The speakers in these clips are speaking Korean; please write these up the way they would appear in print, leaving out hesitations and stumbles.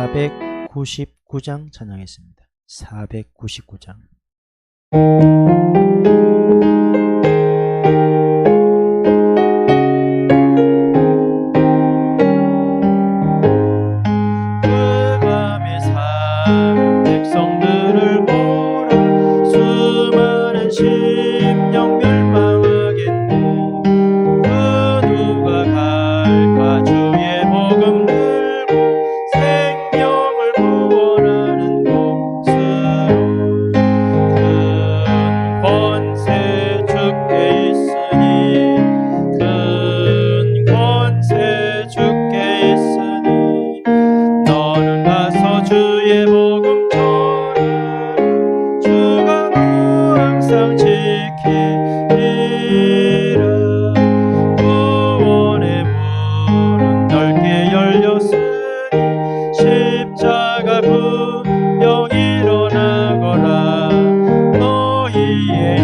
499장 찬양했습니다. 499장. 백성들을 보라 수많은 심령 멸망하겠고 그 누가 갈까 주의 복음 들고 생명을 구원하는 곳으로 큰 권세 주께 있으니 큰 권세 주께 있으니 너는 가서 주의 복음 주가 너 항상 지키리라. 구원의 문은 넓게 열렸으니 십자가 분명 일어나거라. 너희의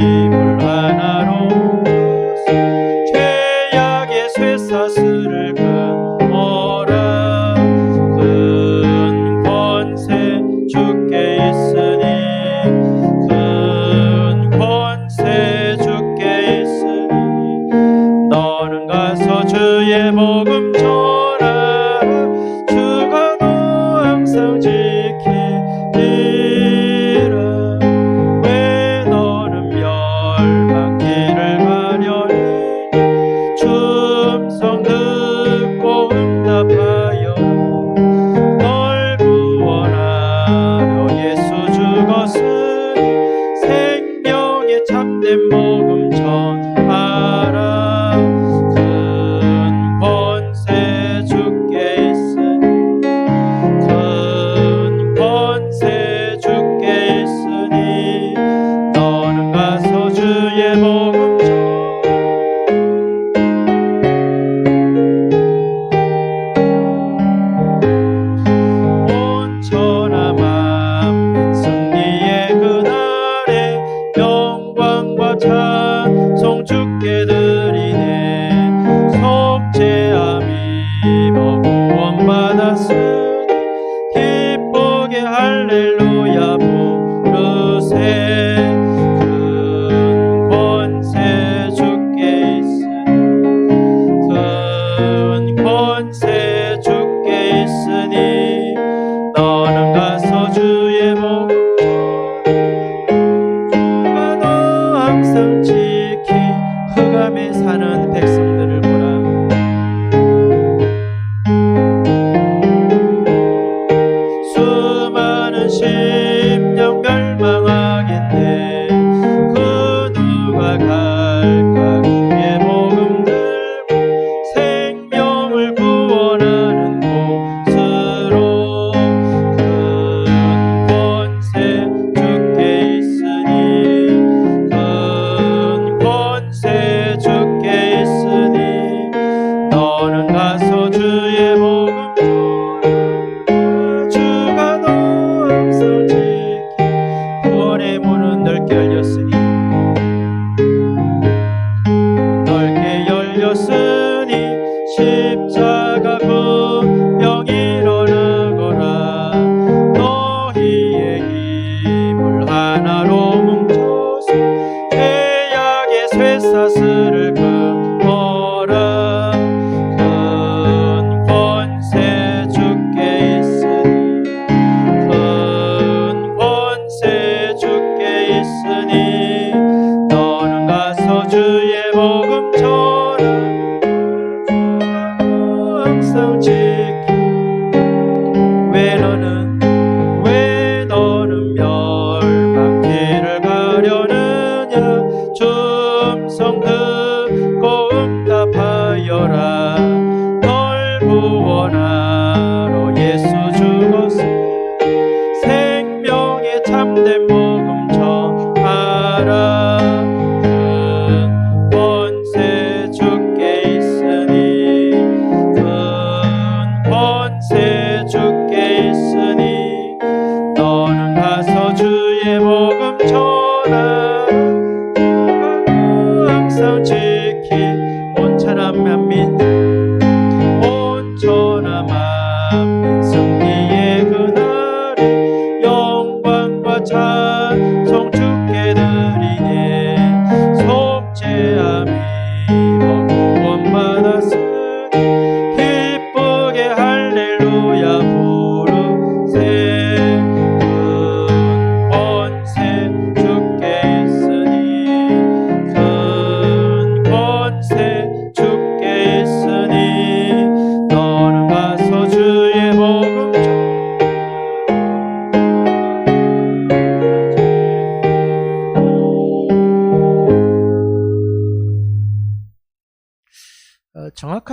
힘을 하나로 죄악의 쇠사슬을 끊어라. 큰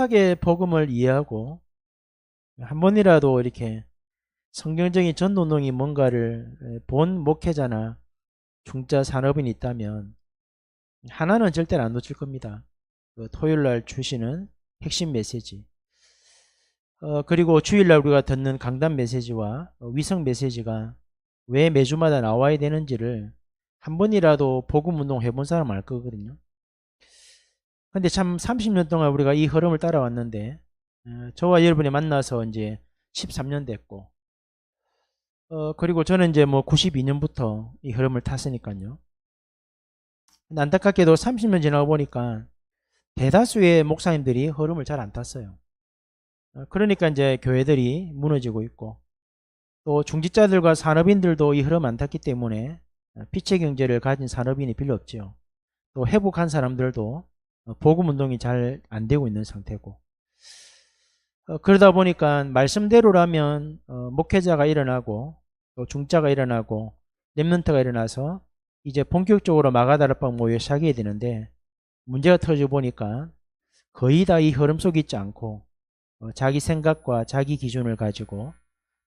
정확하게 복음을 이해하고 한 번이라도 이렇게 성경적인 전도운동이 뭔가를 본 목회자나 중자 산업인이 있다면 하나는 절대로 안 놓칠 겁니다. 그 토요일날 주시는 핵심 메시지, 그리고 주일날 우리가 듣는 강단 메시지와 위성 메시지가 왜 매주마다 나와야 되는지를 한 번이라도 복음운동 해본 사람 알 거거든요. 근데 참 30년 동안 우리가 이 흐름을 따라왔는데 저와 여러분이 만나서 이제 13년 됐고, 그리고 저는 이제 뭐 92년부터 이 흐름을 탔으니까요. 안타깝게도 30년 지나고 보니까 대다수의 목사님들이 흐름을 잘 안 탔어요. 그러니까 이제 교회들이 무너지고 있고, 또 중직자들과 산업인들도 이 흐름 안 탔기 때문에 피체 경제를 가진 산업인이 별로 없죠. 또 회복한 사람들도 복음 운동이 잘 안 되고 있는 상태고, 그러다 보니까 말씀대로라면 목회자가 일어나고 또 중자가 일어나고 렘넌트가 일어나서 이제 본격적으로 마가다락방 모여 시작해야 되는데, 문제가 터져 보니까 거의 다 이 흐름 속에 있지 않고 자기 생각과 자기 기준을 가지고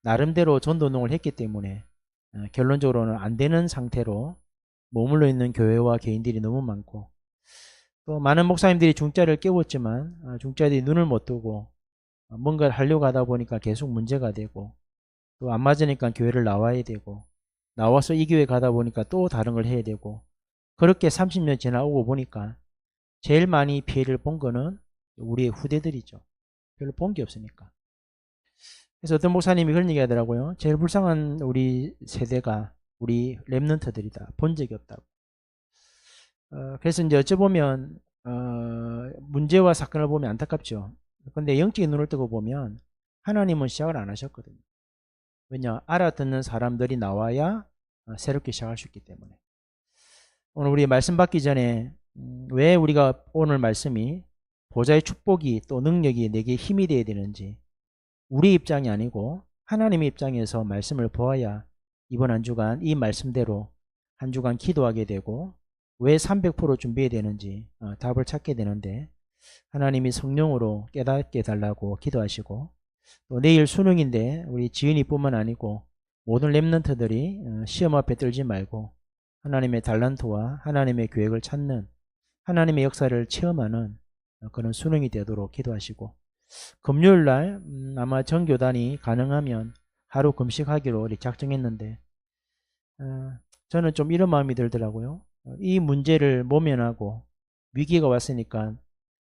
나름대로 전도운동을 했기 때문에 결론적으로는 안 되는 상태로 머물러 있는 교회와 개인들이 너무 많고, 또 많은 목사님들이 중자를 깨웠지만 중자들이 눈을 못 뜨고 뭔가를 하려고 하다 보니까 계속 문제가 되고, 또 안 맞으니까 교회를 나와야 되고, 나와서 이 교회 가다 보니까 또 다른 걸 해야 되고, 그렇게 30년 지나오고 보니까 제일 많이 피해를 본 거는 우리의 후대들이죠. 별로 본 게 없으니까. 그래서 어떤 목사님이 그런 얘기 하더라고요. 제일 불쌍한 우리 세대가 우리 렘넌트들이다. 본 적이 없다고. 그래서 이제 어찌보면 문제와 사건을 보면 안타깝죠. 근데 영적인 눈을 뜨고 보면 하나님은 시작을 안 하셨거든요. 왜냐? 알아듣는 사람들이 나와야 새롭게 시작할 수 있기 때문에. 오늘 우리 말씀 받기 전에 왜 우리가 오늘 말씀이 보좌의 축복이 또 능력이 내게 힘이 되어야 되는지, 우리 입장이 아니고 하나님의 입장에서 말씀을 보아야 이번 한 주간 이 말씀대로 한 주간 기도하게 되고, 왜 300% 준비해야 되는지 답을 찾게 되는데, 하나님이 성령으로 깨닫게 달라고 기도하시고, 또 내일 수능인데 우리 지은이 뿐만 아니고 모든 렘넌트들이 시험 앞에 떨지 말고 하나님의 달란트와 하나님의 계획을 찾는, 하나님의 역사를 체험하는 그런 수능이 되도록 기도하시고, 금요일날 아마 전교단이 가능하면 하루 금식하기로 우리 작정했는데 저는 좀 이런 마음이 들더라고요. 이 문제를 모면하고 위기가 왔으니까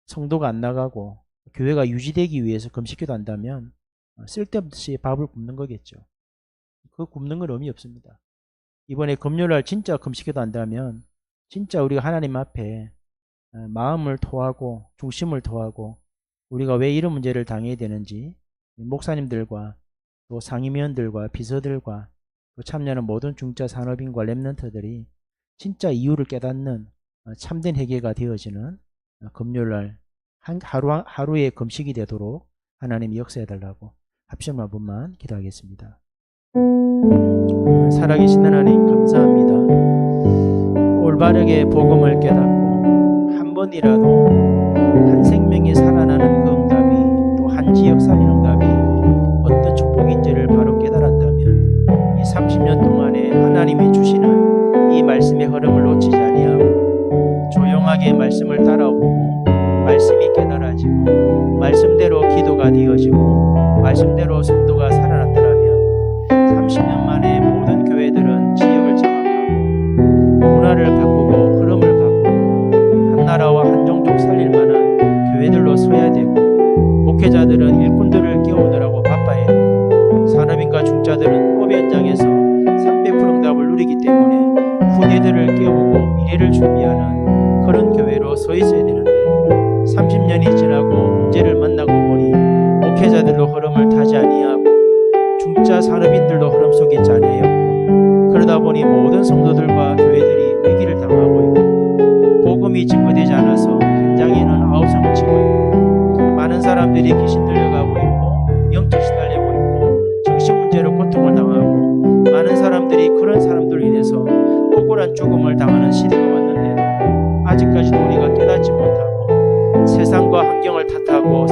성도가 안 나가고 교회가 유지되기 위해서 금식기도 한다면 쓸데없이 밥을 굶는 거겠죠. 그 굶는 건 의미 없습니다. 이번에 금요일날 진짜 금식기도 한다면 진짜 우리가 하나님 앞에 마음을 토하고 중심을 토하고 우리가 왜 이런 문제를 당해야 되는지 목사님들과 또 상임위원들과 비서들과 또 참여하는 모든 중자 산업인과 렘넌트들이 진짜 이유를 깨닫는 참된 회개가 되어지는 금요일날 하루의 금식이 되도록 하나님이 역사해달라고 합심 한 번만 기도하겠습니다. 살아계신 하나님 감사합니다. 올바르게 복음을 깨닫고 한 번이라도 한 생명이 살아나는 그 응답이, 또 한 지역 살린 응답이 어떤 축복인지를 바로 깨달았다면 이 30년 동안에 하나님이 주시는 이 말씀의 흐름을 놓치지 아니하고 조용하게 말씀을 따라오고 말씀이 깨달아지고 말씀대로 기도가 되어지고 말씀대로 성도가 살아났더라면 30년 만에 모든 교회들은 지역을 장악하고 문화를 바꾸고 흐름을 바꾸고 한 나라와 한 종족 살릴 만한 교회들로 서야 되고, 목회자들은 일꾼들을 깨우느라고 바빠야 되고, 산업인과 중자들은 법 현장에서 300% 응답을 누리기 때문에 후대들을 깨우고 미래를 준비하는 그런 교회로 서 있어야 되는데, 30년이 지나고 문제를 만나고 보니 목회자들도 흐름을 타지 아니하고 중자 산업인들도 흐름 속에 있지 아니하였고, 그러다 보니 모든 성도들과 교회들이 위기를 당하고 있고, 복음이 증거되지 않아서 현장에는 아우성을 치고 있고, 많은 사람들이 귀신 들려가고 있고 영적 시달리고 있고 정신 문제로 고통을 당하고, 많은 사람들이 그런 사람들로 인해서 억울한 죽음을 당하는 시대가 왔는데도 아직까지도 우리가 깨닫지 못하고 세상과 환경을 탓하고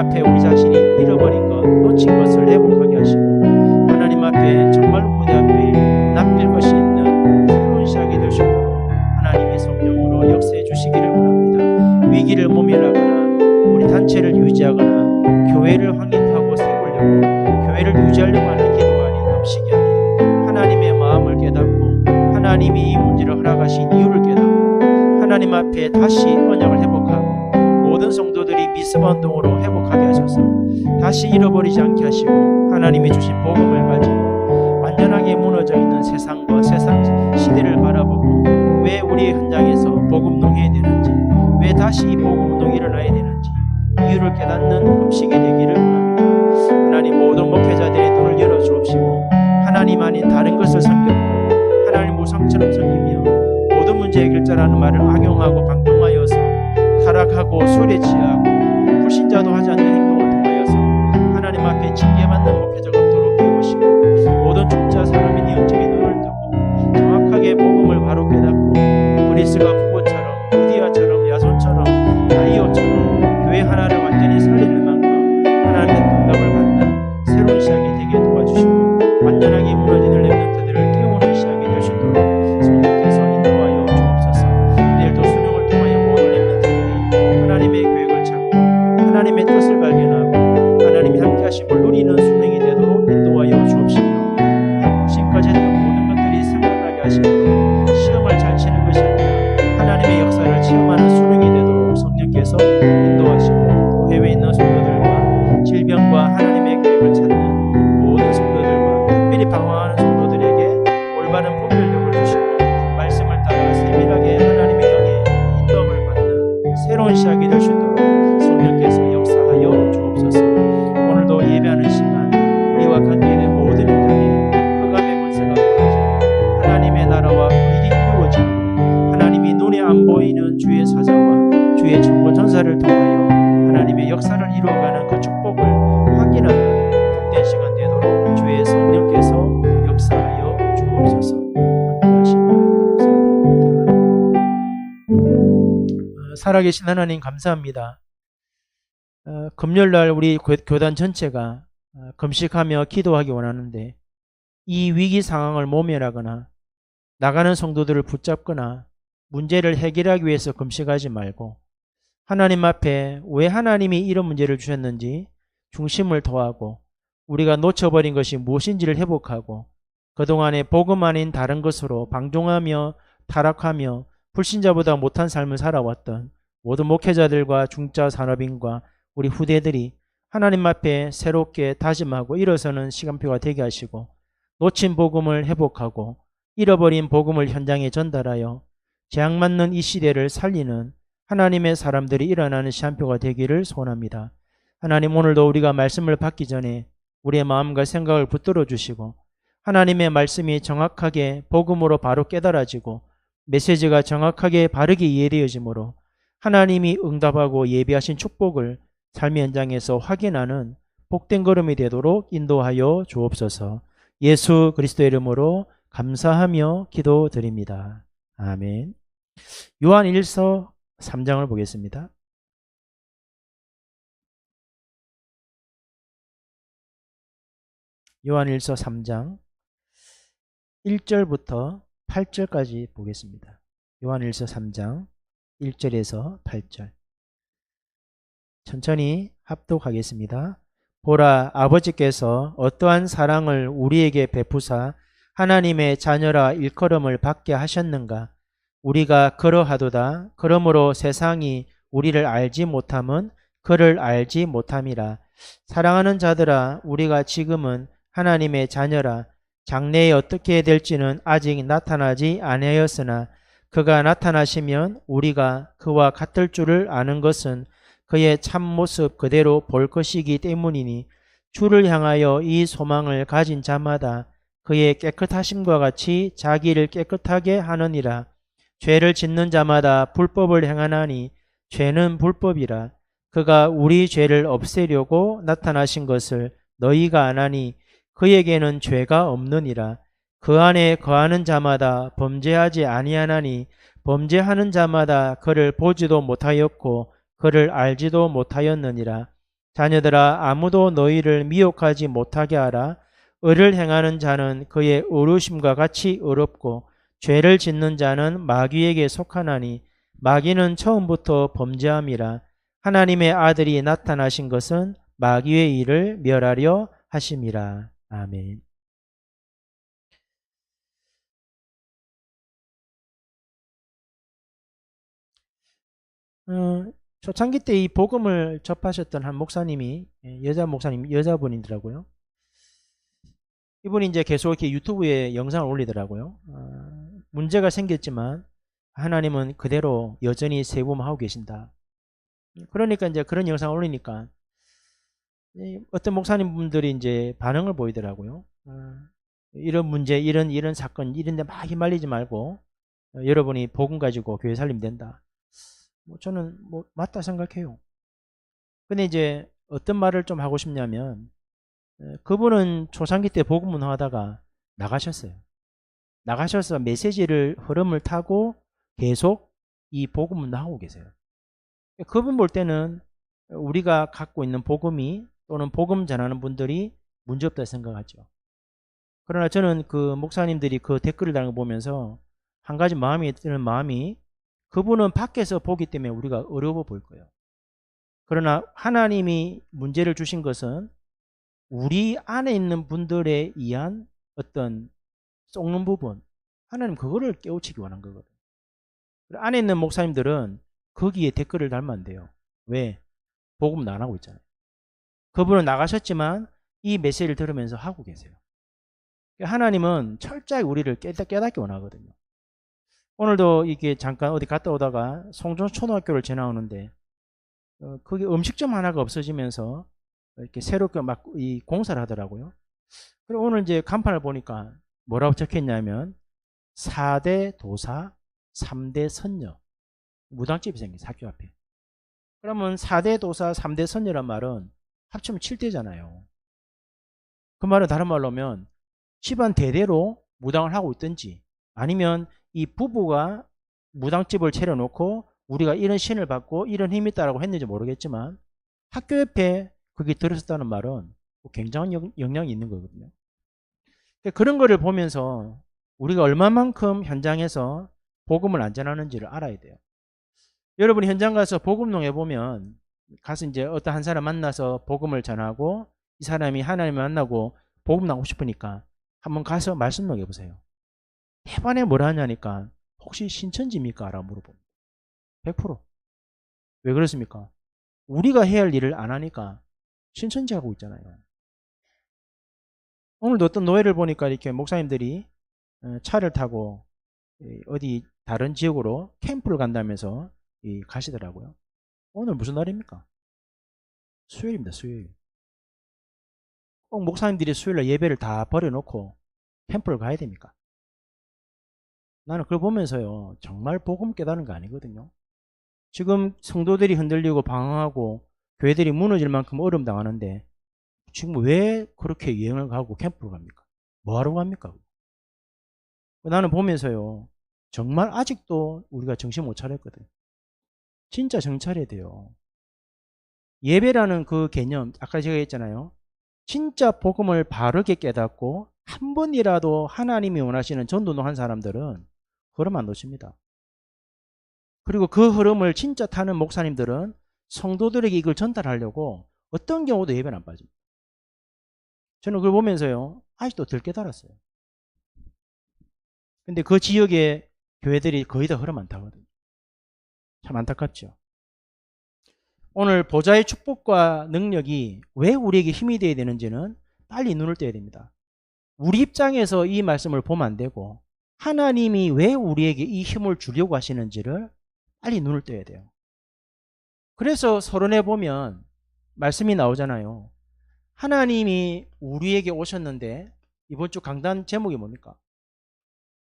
앞에 우리 자신이 잃어버린 것, 놓친 것을 회복하게 하시고 하나님 앞에 정말 후대 앞에 남길 것이 있는 새로운 시작이 될 수 있도록 하나님의 성령으로 역사해 주시기를 원합니다. 위기를 모면하거나 우리 단체를 유지하거나 교회를 확립하고 세우려고 교회를 유지하려고 하는 기도가 아닌 금식이 아닌 하나님의 마음을 깨닫고 하나님이 이 문제를 허락하신 이유를 깨닫고 하나님 앞에 다시 언약을 회복하고 모든 성도들이 미스바 운동으로 회복하게 하셔서 다시 잃어버리지 않게 하시고 하나님이 주신 복음을 가지고 완전하게 무너져 있는 세상과 세상 시대를 바라보고 왜 우리의 현장에서 복음운동 해야 되는지 왜 다시 이 복음운동이 일어나야 되는지 이유를 깨닫는 금식이 되기를 원합니다. 하나님 모든 목회자들의 눈을 열어주옵시고 하나님 아닌 다른 것을 섬겼고 하나님 우상처럼 섬기며 모든 문제 해결자라는 말을 악용하고 방종하여서 타락하고 술에 취하고 불신자도 하지 않는 행동을 통하여서 하나님 앞에 징계받는 목회자가 없도록 깨우시고 모든 축자 사람인 영적인 눈을 뜨고 정확하게 복음을 바로 깨닫고 그리스가 부고처럼 루디아처럼 야손처럼 다이오처럼 교회 하나를 완전히 살리는 만큼 하나님의 응답을 받는 새로운 시작이 되게 도와주시고 완전하게 무너지는 렘넌트들을 깨우는 시작이 될 수 있도록 성령께서 인도하여 주옵소서. 내일도 수능을 통하여 모든 렘넌트들이 하나님의 계획을 찾고 하나님의 뜻을 발견하고 하나님이 함께 하심을 누리는 수능이 되도록 인도하여 주옵시며 지금까지 했던 모든 것들이 생각나게 하시고 시험을 잘 치는 것이 아니라 하나님의 역사를 체험하는 수능이 되도록 성령께서 인도하시고 또 해외에 있는 성도들과 질병과 하나님의 계획을 찾는 모든 성도들과 특별히 방황하는 성도들에게 올바른 분별력을 주시고 말씀을 따라 세밀하게 하나님의 연애 인도함을 받는 새로운 시작이 될 수 있도록 성령께서 역사하여 주옵소서. 오늘도 예배하는 시간 우리와 관계된 모든 현장에 흑암의 권세가 무너지고 하나님의 나라와 그 일이 이루어지고 하나님이 눈에 안 보이는 주의 사자와 주의 천군 천사를 통하여 하나님의 역사를 이루어가는 그 축복을 확인하는 복된 시간 되도록 주의 성령께서 역사하여 주옵소서. 함께 하시면 감사드립니다. 살아계신 하나님 감사합니다. 금요일날 우리 교단 전체가 금식하며 기도하기 원하는데 이 위기 상황을 모면하거나 나가는 성도들을 붙잡거나 문제를 해결하기 위해서 금식하지 말고 하나님 앞에 왜 하나님이 이런 문제를 주셨는지 중심을 토하고 우리가 놓쳐버린 것이 무엇인지를 회복하고 그동안에 복음 아닌 다른 것으로 방종하며 타락하며 불신자보다 못한 삶을 살아왔던 모든 목회자들과 중자 산업인과 우리 후대들이 하나님 앞에 새롭게 다짐하고 일어서는 시간표가 되게 하시고 놓친 복음을 회복하고 잃어버린 복음을 현장에 전달하여 재앙 맞는 이 시대를 살리는 하나님의 사람들이 일어나는 시간표가 되기를 소원합니다. 하나님 오늘도 우리가 말씀을 받기 전에 우리의 마음과 생각을 붙들어 주시고 하나님의 말씀이 정확하게 복음으로 바로 깨달아지고 메시지가 정확하게 바르게 이해되어지므로 하나님이 응답하고 예비하신 축복을 삶의 현장에서 확인하는 복된 걸음이 되도록 인도하여 주옵소서. 예수 그리스도의 이름으로 감사하며 기도드립니다. 아멘. 요한일서 3장을 보겠습니다. 요한일서 3장 1절부터 8절까지 보겠습니다. 요한일서 3장 1절에서 8절 천천히 합독하겠습니다. 보라, 아버지께서 어떠한 사랑을 우리에게 베푸사 하나님의 자녀라 일컬음을 받게 하셨는가. 우리가 그러하도다. 그러므로 세상이 우리를 알지 못함은 그를 알지 못함이라. 사랑하는 자들아, 우리가 지금은 하나님의 자녀라. 장래에 어떻게 될지는 아직 나타나지 아니하였으나 그가 나타나시면 우리가 그와 같을 줄을 아는 것은 그의 참모습 그대로 볼 것이기 때문이니 주를 향하여 이 소망을 가진 자마다 그의 깨끗하심과 같이 자기를 깨끗하게 하느니라. 죄를 짓는 자마다 불법을 행하나니 죄는 불법이라. 그가 우리 죄를 없애려고 나타나신 것을 너희가 아나니 그에게는 죄가 없느니라. 그 안에 거하는 자마다 범죄하지 아니하나니 범죄하는 자마다 그를 보지도 못하였고 그를 알지도 못하였느니라. 자녀들아 아무도 너희를 미혹하지 못하게 하라. 의를 행하는 자는 그의 의로심과 같이 의롭고 죄를 짓는 자는 마귀에게 속하나니 마귀는 처음부터 범죄함이라. 하나님의 아들이 나타나신 것은 마귀의 일을 멸하려 하심이라. 아멘. 초창기 때 이 복음을 접하셨던 한 목사님이, 여자 목사님, 여자분이더라고요. 이분이 이제 계속 이렇게 유튜브에 영상을 올리더라고요. 문제가 생겼지만 하나님은 그대로 여전히 세움하고 계신다. 그러니까 이제 그런 영상을 올리니까 어떤 목사님 분들이 이제 반응을 보이더라고요. 이런 문제, 이런 사건, 이런 데 막 휘말리지 말고 여러분이 복음 가지고 교회 살리면 된다. 저는 맞다 생각해요. 근데 이제 어떤 말을 좀 하고 싶냐면 그분은 초창기 때 복음 운동하다가 나가셨어요. 나가셔서 메시지를 흐름을 타고 계속 이 복음 운동하고 계세요. 그분 볼 때는 우리가 갖고 있는 복음이 또는 복음 전하는 분들이 문제없다 생각하죠. 그러나 저는 그 목사님들이 그 댓글을 다는 거 보면서 한 가지 마음이 드는 마음이 그분은 밖에서 보기 때문에 우리가 어려워 보일 거예요. 그러나 하나님이 문제를 주신 것은 우리 안에 있는 분들에 의한 어떤 썩는 부분, 하나님 그거를 깨우치기 원한 거거든요. 안에 있는 목사님들은 거기에 댓글을 달면 안 돼요. 왜? 복음은 안 하고 있잖아요. 그분은 나가셨지만 이 메시지를 들으면서 하고 계세요. 하나님은 철저히 우리를 깨닫기 원하거든요. 오늘도 이게 잠깐 어디 갔다 오다가 송전 초등학교를 지나오는데 거기 음식점 하나가 없어지면서 이렇게 새롭게 막 이 공사를 하더라고요. 그리고 오늘 이제 간판을 보니까 뭐라고 적혀있냐면 4대 도사, 3대 선녀 무당집이 생겼어요. 학교 앞에. 그러면 4대 도사, 3대 선녀란 말은 합치면 7대잖아요. 그 말은 다른 말로 하면 집안 대대로 무당을 하고 있든지 아니면 이 부부가 무당집을 차려놓고 우리가 이런 신을 받고 이런 힘이 있다라고 했는지 모르겠지만 학교 옆에 그게 들었었다는 말은 굉장한 영향이 있는 거거든요. 그런 거를 보면서 우리가 얼마만큼 현장에서 복음을 안전하는지를 알아야 돼요. 여러분이 현장 가서 복음농 해보면 가서 이제 어떤 한 사람 만나서 복음을 전하고 이 사람이 하나님을 만나고 복음 나오고 싶으니까 한번 가서 말씀농 해보세요. 대반에 뭐라 하냐니까 혹시 신천지입니까? 라고 물어봅니다. 100%. 왜 그렇습니까? 우리가 해야 할 일을 안 하니까 신천지 하고 있잖아요. 오늘도 어떤 노예를 보니까 이렇게 목사님들이 차를 타고 어디 다른 지역으로 캠프를 간다면서 가시더라고요. 오늘 무슨 날입니까? 수요일입니다. 수요일. 꼭 목사님들이 수요일날 예배를 다 버려놓고 캠프를 가야 됩니까? 나는 그걸 보면서요. 정말 복음 깨닫는 거 아니거든요. 지금 성도들이 흔들리고 방황하고 교회들이 무너질 만큼 어려움 당하는데 지금 왜 그렇게 여행을 가고 캠프를 갑니까? 뭐하러 갑니까? 나는 보면서요. 정말 아직도 우리가 정신 못 차렸거든. 진짜 정신 차려야 돼요. 예배라는 그 개념, 아까 제가 했잖아요. 진짜 복음을 바르게 깨닫고 한 번이라도 하나님이 원하시는 전도는 한 사람들은 흐름 안 놓칩니다. 그리고 그 흐름을 진짜 타는 목사님들은 성도들에게 이걸 전달하려고 어떤 경우도 예배는 안 빠집니다. 저는 그걸 보면서요. 아직도 덜 깨달았어요. 근데 그 지역의 교회들이 거의 다 흐름 안 타거든요. 참 안타깝죠. 오늘 보좌의 축복과 능력이 왜 우리에게 힘이 되어야 되는지는 빨리 눈을 떼야 됩니다. 우리 입장에서 이 말씀을 보면 안 되고 하나님이 왜 우리에게 이 힘을 주려고 하시는지를 빨리 눈을 떼야 돼요. 그래서 서론에 보면 말씀이 나오잖아요. 하나님이 우리에게 오셨는데 이번 주 강단 제목이 뭡니까?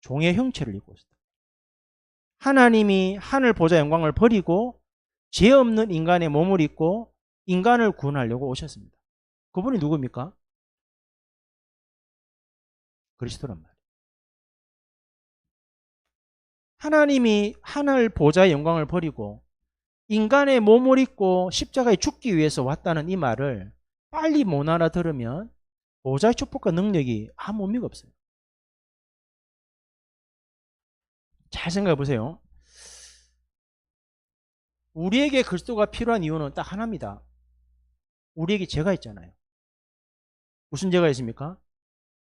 종의 형체를 입고 있었다. 하나님이 하늘 보좌 영광을 버리고 죄 없는 인간의 몸을 입고 인간을 구원하려고 오셨습니다. 그분이 누굽니까? 그리스도란 말이에요. 하나님이 하늘 보좌의 영광을 버리고 인간의 몸을 입고 십자가에 죽기 위해서 왔다는 이 말을 빨리 못 알아들으면 보좌의 축복과 능력이 아무 의미가 없어요. 잘 생각해 보세요. 우리에게 그리스도가 필요한 이유는 딱 하나입니다. 우리에게 죄가 있잖아요. 무슨 죄가 있습니까?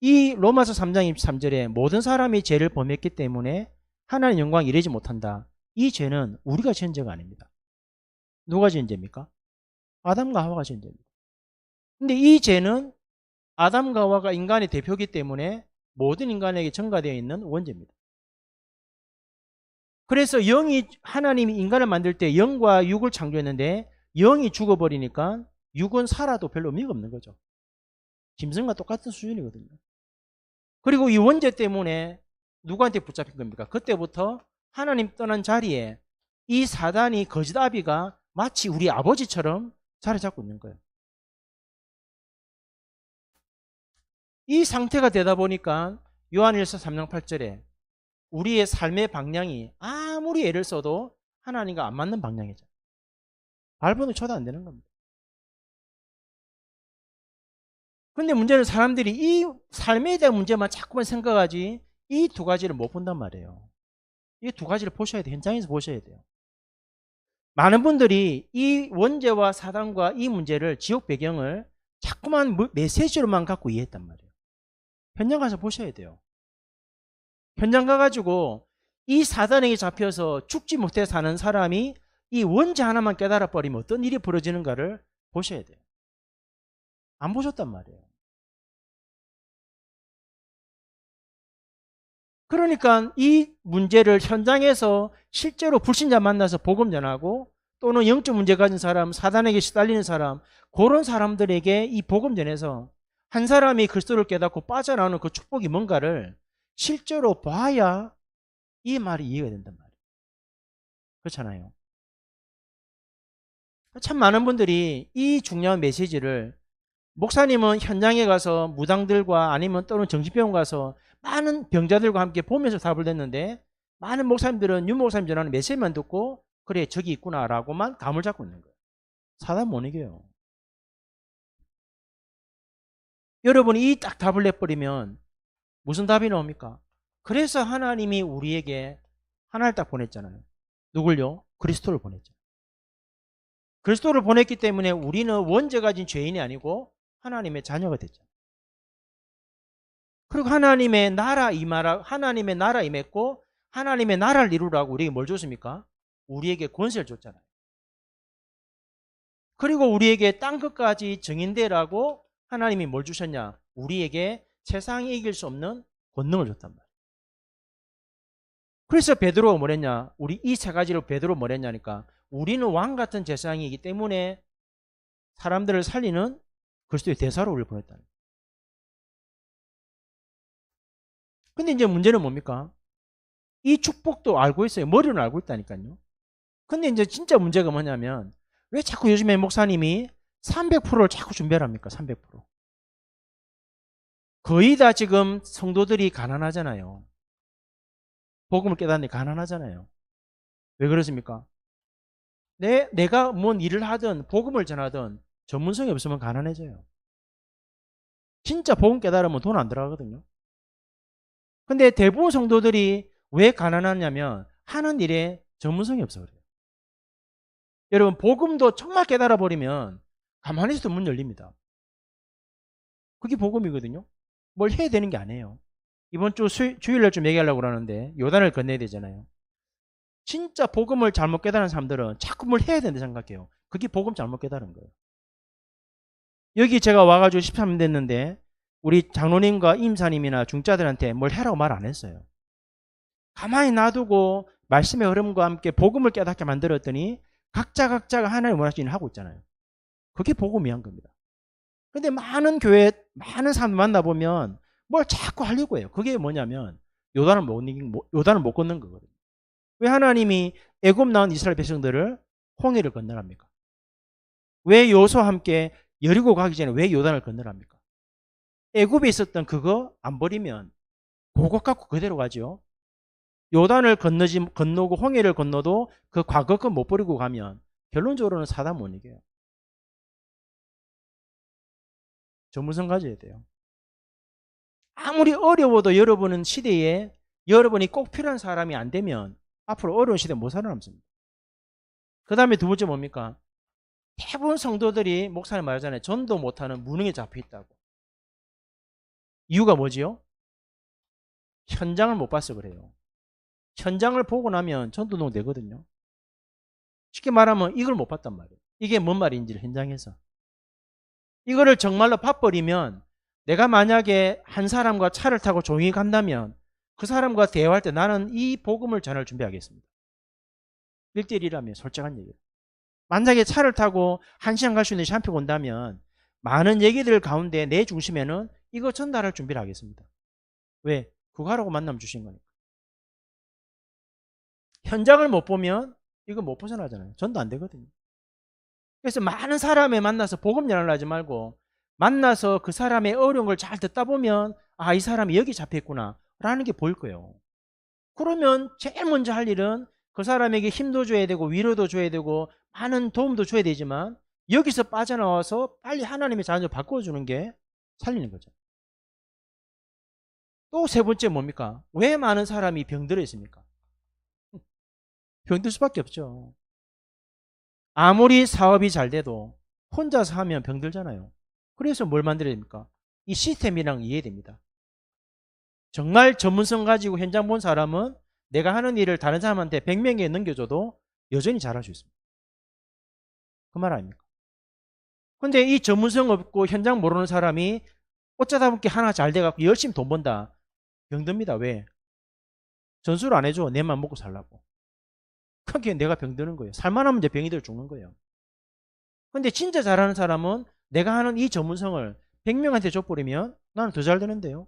이 로마서 3장 23절에 모든 사람이 죄를 범했기 때문에 하나님의 영광이 이르지 못한다. 이 죄는 우리가 지은 죄가 아닙니다. 누가 지은 죄입니까? 아담과 하와가 지은 죄입니다. 근데 이 죄는 아담과 하와가 인간의 대표이기 때문에 모든 인간에게 전가되어 있는 원죄입니다. 그래서 영이, 하나님이 인간을 만들 때 영과 육을 창조했는데 영이 죽어버리니까 육은 살아도 별로 의미가 없는 거죠. 짐승과 똑같은 수준이거든요. 그리고 이 원죄 때문에 누구한테 붙잡힌 겁니까? 그때부터 하나님 떠난 자리에 이 사단이 거짓 아비가 마치 우리 아버지처럼 자리 잡고 있는 거예요. 이 상태가 되다 보니까 요한일서 3장 8절에 우리의 삶의 방향이 아무리 애를 써도 하나님과 안 맞는 방향이죠. 발버둥 쳐도 안 되는 겁니다. 근데 문제는 사람들이 이 삶에 대한 문제만 자꾸만 생각하지 이 두 가지를 못 본단 말이에요. 이 두 가지를 보셔야 돼요. 현장에서 보셔야 돼요. 많은 분들이 이 원죄와 사단과 이 문제를 지옥 배경을 자꾸만 메시지로만 갖고 이해했단 말이에요. 현장 가서 보셔야 돼요. 현장 가가지고 이 사단에게 잡혀서 죽지 못해 사는 사람이 이 원죄 하나만 깨달아 버리면 어떤 일이 벌어지는가를 보셔야 돼요. 안 보셨단 말이에요. 그러니까 이 문제를 현장에서 실제로 불신자 만나서 복음 전하고 또는 영적 문제 가진 사람, 사단에게 시달리는 사람, 그런 사람들에게 이 복음 전해서 한 사람이 그리스도를 깨닫고 빠져나오는 그 축복이 뭔가를 실제로 봐야 이 말이 이해가 된단 말이에요. 그렇잖아요. 참 많은 분들이 이 중요한 메시지를 목사님은 현장에 가서 무당들과 아니면 또는 정신병원 가서 많은 병자들과 함께 보면서 답을 냈는데 많은 목사님들은 윤 목사님 전하는 메시지만 듣고 그래 저기 있구나라고만 감을 잡고 있는 거예요. 사단 못 이겨요. 여러분이 이 딱 답을 내버리면 무슨 답이 나옵니까? 그래서 하나님이 우리에게 하나를 딱 보냈잖아요. 누굴요? 그리스도를 보냈죠. 그리스도를 보냈기 때문에 우리는 원죄 가진 죄인이 아니고 하나님의 자녀가 됐죠. 그리고 하나님의 나라 임했고 하나님의 나라를 이루라고 우리에게 뭘 줬습니까? 우리에게 권세를 줬잖아요. 그리고 우리에게 땅 끝까지 증인되라고 하나님이 뭘 주셨냐? 우리에게 세상이 이길 수 없는 권능을 줬단 말이에요. 그래서 베드로가 뭐랬냐? 우리 이 세 가지로 베드로 뭐랬냐니까 우리는 왕 같은 제사장이기 때문에 사람들을 살리는 그리스도의 대사로 우리를 보냈다는 거예요. 근데 이제 문제는 뭡니까? 이 축복도 알고 있어요. 머리로는 알고 있다니까요. 근데 이제 진짜 문제가 뭐냐면 왜 자꾸 요즘에 목사님이 300%를 자꾸 준비를 합니까? 300%. 거의 다 지금 성도들이 가난하잖아요. 복음을 깨닫는 데 가난하잖아요. 왜 그렇습니까? 내가 뭔 일을 하든 복음을 전하든 전문성이 없으면 가난해져요. 진짜 복음 깨달으면 돈 안 들어가거든요. 근데 대부분 성도들이 왜 가난하냐면 하는 일에 전문성이 없어 그래요. 여러분 복음도 정말 깨달아 버리면 가만히 있어도 문 열립니다. 그게 복음이거든요. 뭘 해야 되는 게 아니에요. 이번 주 주일날 좀 얘기하려고 그러는데 요단을 건너야 되잖아요. 진짜 복음을 잘못 깨달은 사람들은 자꾸 뭘 해야 된다 생각해요. 그게 복음 잘못 깨달은 거예요. 여기 제가 와가지고 13년 됐는데 우리 장로님과 임사님이나 중자들한테 뭘 해라고 말 안 했어요. 가만히 놔두고 말씀의 흐름과 함께 복음을 깨닫게 만들었더니 각자가 하나님의 원하시는 일을 하고 있잖아요. 그게 복음이 한 겁니다. 근데 많은 교회 많은 사람 만나보면 뭘 자꾸 하려고 해요. 그게 뭐냐면 요단을 못 건넌 거거든요. 왜 하나님이 애굽 나온 이스라엘 백성들을 홍해를 건너랍니까? 왜 여호수아와 함께 여리고 가기 전에 왜 요단을 건너랍니까? 애굽에 있었던 그거 안 버리면 그것 갖고 그대로 가죠. 요단을 건너고 홍해를 건너도 그 과거 거 못 버리고 가면 결론적으로는 사다 못 이겨요. 전문성 가져야 돼요. 아무리 어려워도 여러분은 시대에 여러분이 꼭 필요한 사람이 안 되면 앞으로 어려운 시대에 못 살아남습니다. 그 다음에 두 번째 뭡니까? 대부분 성도들이 목사님 말하잖아요. 전도 못하는 무능에 잡혀 있다고. 이유가 뭐지요? 현장을 못 봐서 그래요. 현장을 보고 나면 전도는 되거든요. 쉽게 말하면 이걸 못 봤단 말이에요. 이게 뭔 말인지를 현장에서. 이거를 정말로 봐버리면 내가 만약에 한 사람과 차를 타고 조용히 간다면 그 사람과 대화할 때 나는 이 복음을 전할 준비하겠습니다. 1대1이라면 솔직한 얘기예요. 만약에 차를 타고 1시간 갈 수 있는 샴푸 본다면 많은 얘기들 가운데 내 중심에는 이거 전달할 준비를 하겠습니다. 왜? 그거 하라고 만남 주신 거니까. 현장을 못 보면 이거 못 벗어나잖아요. 전도 안 되거든요. 그래서 많은 사람에 만나서 복음 전하려 하지 말고 만나서 그 사람의 어려운 걸 잘 듣다 보면 아, 이 사람이 여기 잡혀있구나 라는 게 보일 거예요. 그러면 제일 먼저 할 일은 그 사람에게 힘도 줘야 되고 위로도 줘야 되고 많은 도움도 줘야 되지만 여기서 빠져나와서 빨리 하나님의 자녀로 바꿔주는 게 살리는 거죠. 또 세 번째 뭡니까? 왜 많은 사람이 병들어 있습니까? 병들 수밖에 없죠. 아무리 사업이 잘 돼도 혼자서 하면 병들잖아요. 그래서 뭘 만들어야 됩니까? 이 시스템이랑 이해됩니다. 정말 전문성 가지고 현장 본 사람은 내가 하는 일을 다른 사람한테 100명에 넘겨줘도 여전히 잘할 수 있습니다. 그 말 아닙니까? 근데 이 전문성 없고 현장 모르는 사람이 어쩌다 보니 하나 잘 돼갖고 열심히 돈 번다. 병듭니다. 왜? 전수를 안 해줘. 내만 먹고 살라고. 그게 내가 병드는 거예요. 살만하면 이제 병이 들 죽는 거예요. 근데 진짜 잘하는 사람은 내가 하는 이 전문성을 100명한테 줘버리면 나는 더 잘 되는데요.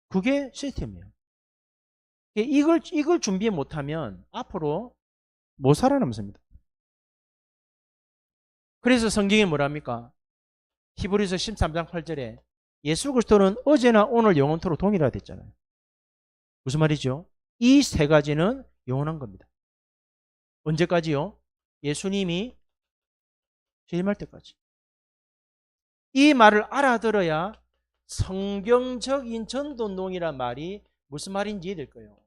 그게 시스템이에요. 이걸 준비 못하면 앞으로 못 살아남습니다. 그래서 성경이 뭐랍니까? 히브리서 13장 8절에 예수 그리스도는 어제나 오늘 영원토록 동일하다 했잖아요. 무슨 말이죠? 이 세 가지는 영원한 겁니다. 언제까지요? 예수님이 재림할 때까지. 이 말을 알아들어야 성경적인 전도운동이란 말이 무슨 말인지 이해될 거예요.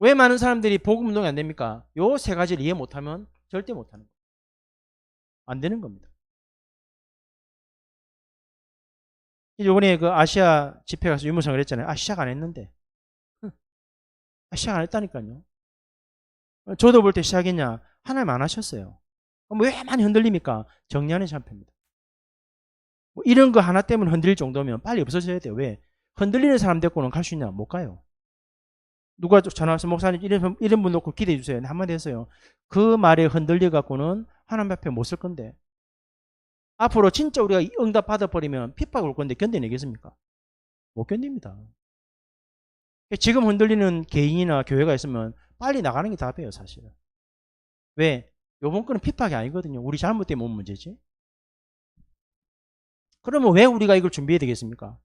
왜 많은 사람들이 복음운동이 안 됩니까? 요 세 가지를 이해 못하면 절대 못하는 거예요. 안 되는 겁니다. 요번에 그 아시아 집회 가서 유무상을 했잖아요. 시작 안 했는데. 시작 안 했다니까요. 저도 볼 때 시작했냐? 하나님 안 하셨어요. 왜 많이 흔들립니까? 정리하는 샴푸입니다. 뭐 이런 거 하나 때문에 흔들릴 정도면 빨리 없어져야 돼요. 왜? 흔들리는 사람 데리고는 갈 수 있냐? 못 가요. 누가 전화 와서 목사님 이런 분 놓고 기대해 주세요. 한마디 했어요. 그 말에 흔들려 갖고는 하나님 앞에 못 쓸 건데. 앞으로 진짜 우리가 응답 받아버리면 핍박 올 건데 견뎌내겠습니까? 못 견딥니다. 지금 흔들리는 개인이나 교회가 있으면 빨리 나가는 게 답이에요, 사실은. 왜? 요번 거는 핍박이 아니거든요. 우리 잘못 때문에 온 문제지. 그러면 왜 우리가 이걸 준비해야 되겠습니까?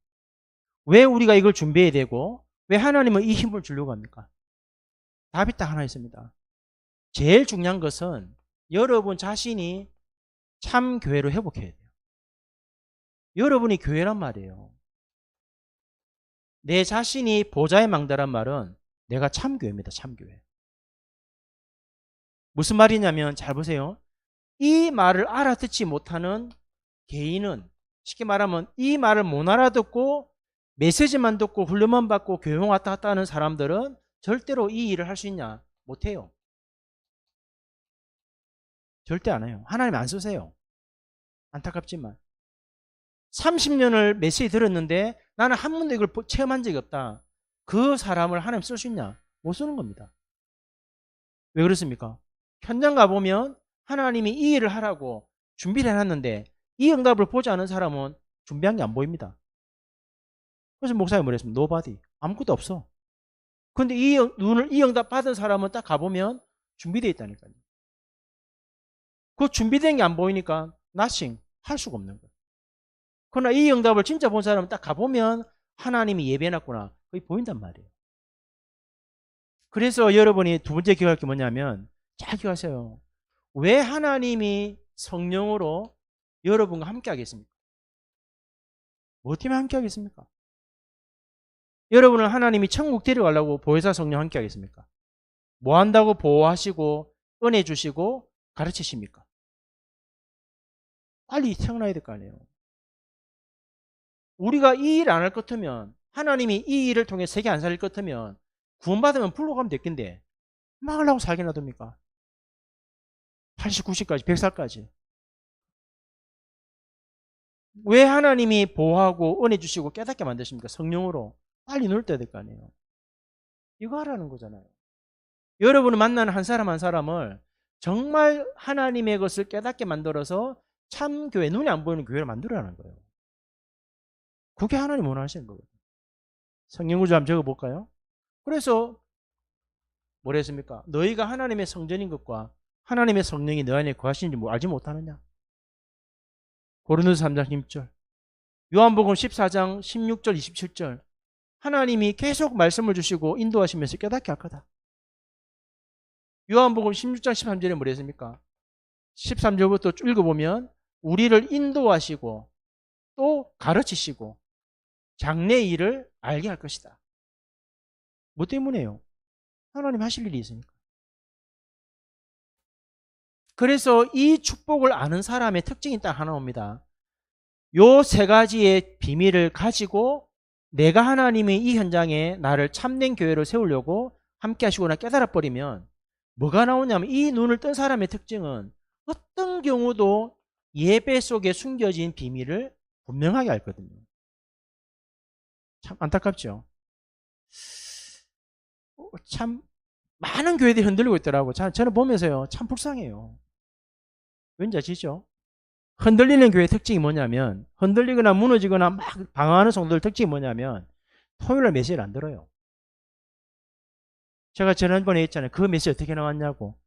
왜 우리가 이걸 준비해야 되고 왜 하나님은 이 힘을 주려고 합니까? 답이 딱 하나 있습니다. 제일 중요한 것은 여러분 자신이 참 교회로 회복해야 돼요. 여러분이 교회란 말이에요. 내 자신이 보좌에 망다란 말은 내가 참교회입니다. 참교회. 무슨 말이냐면 잘 보세요. 이 말을 알아듣지 못하는 개인은 쉽게 말하면 이 말을 못 알아듣고 메시지만 듣고 훈련만 받고 교회 왔다 갔다 하는 사람들은 절대로 이 일을 할 수 있냐? 못해요. 절대 안 해요. 하나님 안 쓰세요. 안타깝지만 30년을 메시지 들었는데 나는 한 번도 이걸 체험한 적이 없다. 그 사람을 하나님 쓸 수 있냐? 못 쓰는 겁니다. 왜 그렇습니까? 현장 가보면 하나님이 이 일을 하라고 준비를 해놨는데 이 응답을 보지 않은 사람은 준비한 게 안 보입니다. 그래서 목사님이 뭐랬습니까? 노바디. 아무것도 없어. 근데 이 응답 받은 사람은 딱 가보면 준비되어 있다니까요. 그 준비된 게 안 보이니까 nothing. 할 수가 없는 거예요. 그러나 이 응답을 진짜 본 사람은 딱 가보면 하나님이 예배해놨구나. 그게 보인단 말이에요. 그래서 여러분이 두 번째 기억할 게 뭐냐면 잘 기억하세요. 왜 하나님이 성령으로 여러분과 함께 하겠습니까? 뭐 때문에 함께 하겠습니까? 여러분을 하나님이 천국 데려가려고 보혜사 성령 함께 하겠습니까? 뭐 한다고 보호하시고 은혜 주시고 가르치십니까? 빨리 태어나야 될 거 아니에요. 우리가 이 일 안 할 것 같으면, 하나님이 이 일을 통해 세계 안 살릴 것 같으면 구원받으면 불로 가면 됐긴데 막 하려고 살게 놔둡니까? 80, 90까지, 100살까지. 왜 하나님이 보호하고 은혜 주시고 깨닫게 만드십니까? 성령으로. 빨리 눈을 떠야 될 거 아니에요. 이거 하라는 거잖아요. 여러분을 만나는 한 사람 한 사람을 정말 하나님의 것을 깨닫게 만들어서 참 교회, 눈에 안 보이는 교회를 만들어라는 거예요. 그게 하나님 원하시는 거거든요. 성경구절 한번 적어볼까요? 그래서 뭐라 했습니까? 너희가 하나님의 성전인 것과 하나님의 성령이 너 안에 거하시는지 뭐 알지 못하느냐? 고린도서 3장 16절, 요한복음 14장 16절 27절, 하나님이 계속 말씀을 주시고 인도하시면서 깨닫게 할 거다. 요한복음 16장 13절에 뭐라 했습니까? 13절부터 쭉 읽어보면 우리를 인도하시고 또 가르치시고 장래 일을 알게 할 것이다. 뭐 때문에요? 하나님 하실 일이 있으니까. 그래서 이 축복을 아는 사람의 특징이 딱 하나 옵니다. 요 세 가지의 비밀을 가지고 내가 하나님이 이 현장에 나를 참된 교회로 세우려고 함께 하시거나 깨달아 버리면 뭐가 나오냐면, 이 눈을 뜬 사람의 특징은 어떤 경우도 예배 속에 숨겨진 비밀을 분명하게 알거든요. 참 안타깝죠. 참 많은 교회들이 흔들리고 있더라고. 저는 보면서요, 참 불쌍해요. 왠지 아시죠? 흔들리는 교회 특징이 뭐냐면, 흔들리거나 무너지거나 막 방황하는 성도들 특징이 뭐냐면, 토요일날 메시지를 안 들어요. 제가 지난번에 했잖아요. 그 메시지 어떻게 나왔냐고.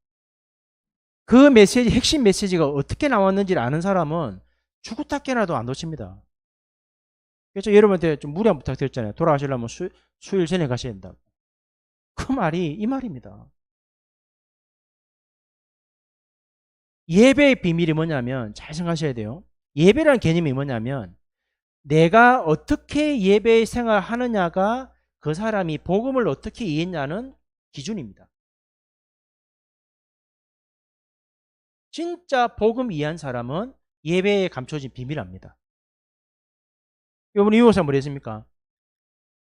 그 메시지, 핵심 메시지가 어떻게 나왔는지를 아는 사람은 죽었다 깨나도 안 놓칩니다. 그래서 여러분한테 좀 무리 한 부탁드렸잖아요. 돌아가시려면 수요일 전에 가셔야 된다고. 그 말이 이 말입니다. 예배의 비밀이 뭐냐면, 잘 생각하셔야 돼요. 예배라는 개념이 뭐냐면, 내가 어떻게 예배 생활을 하느냐가 그 사람이 복음을 어떻게 이해했냐는 기준입니다. 진짜 복음 이해한 사람은 예배에 감춰진 비밀을 압니다. 여러분, 이호사 뭐라 했습니까?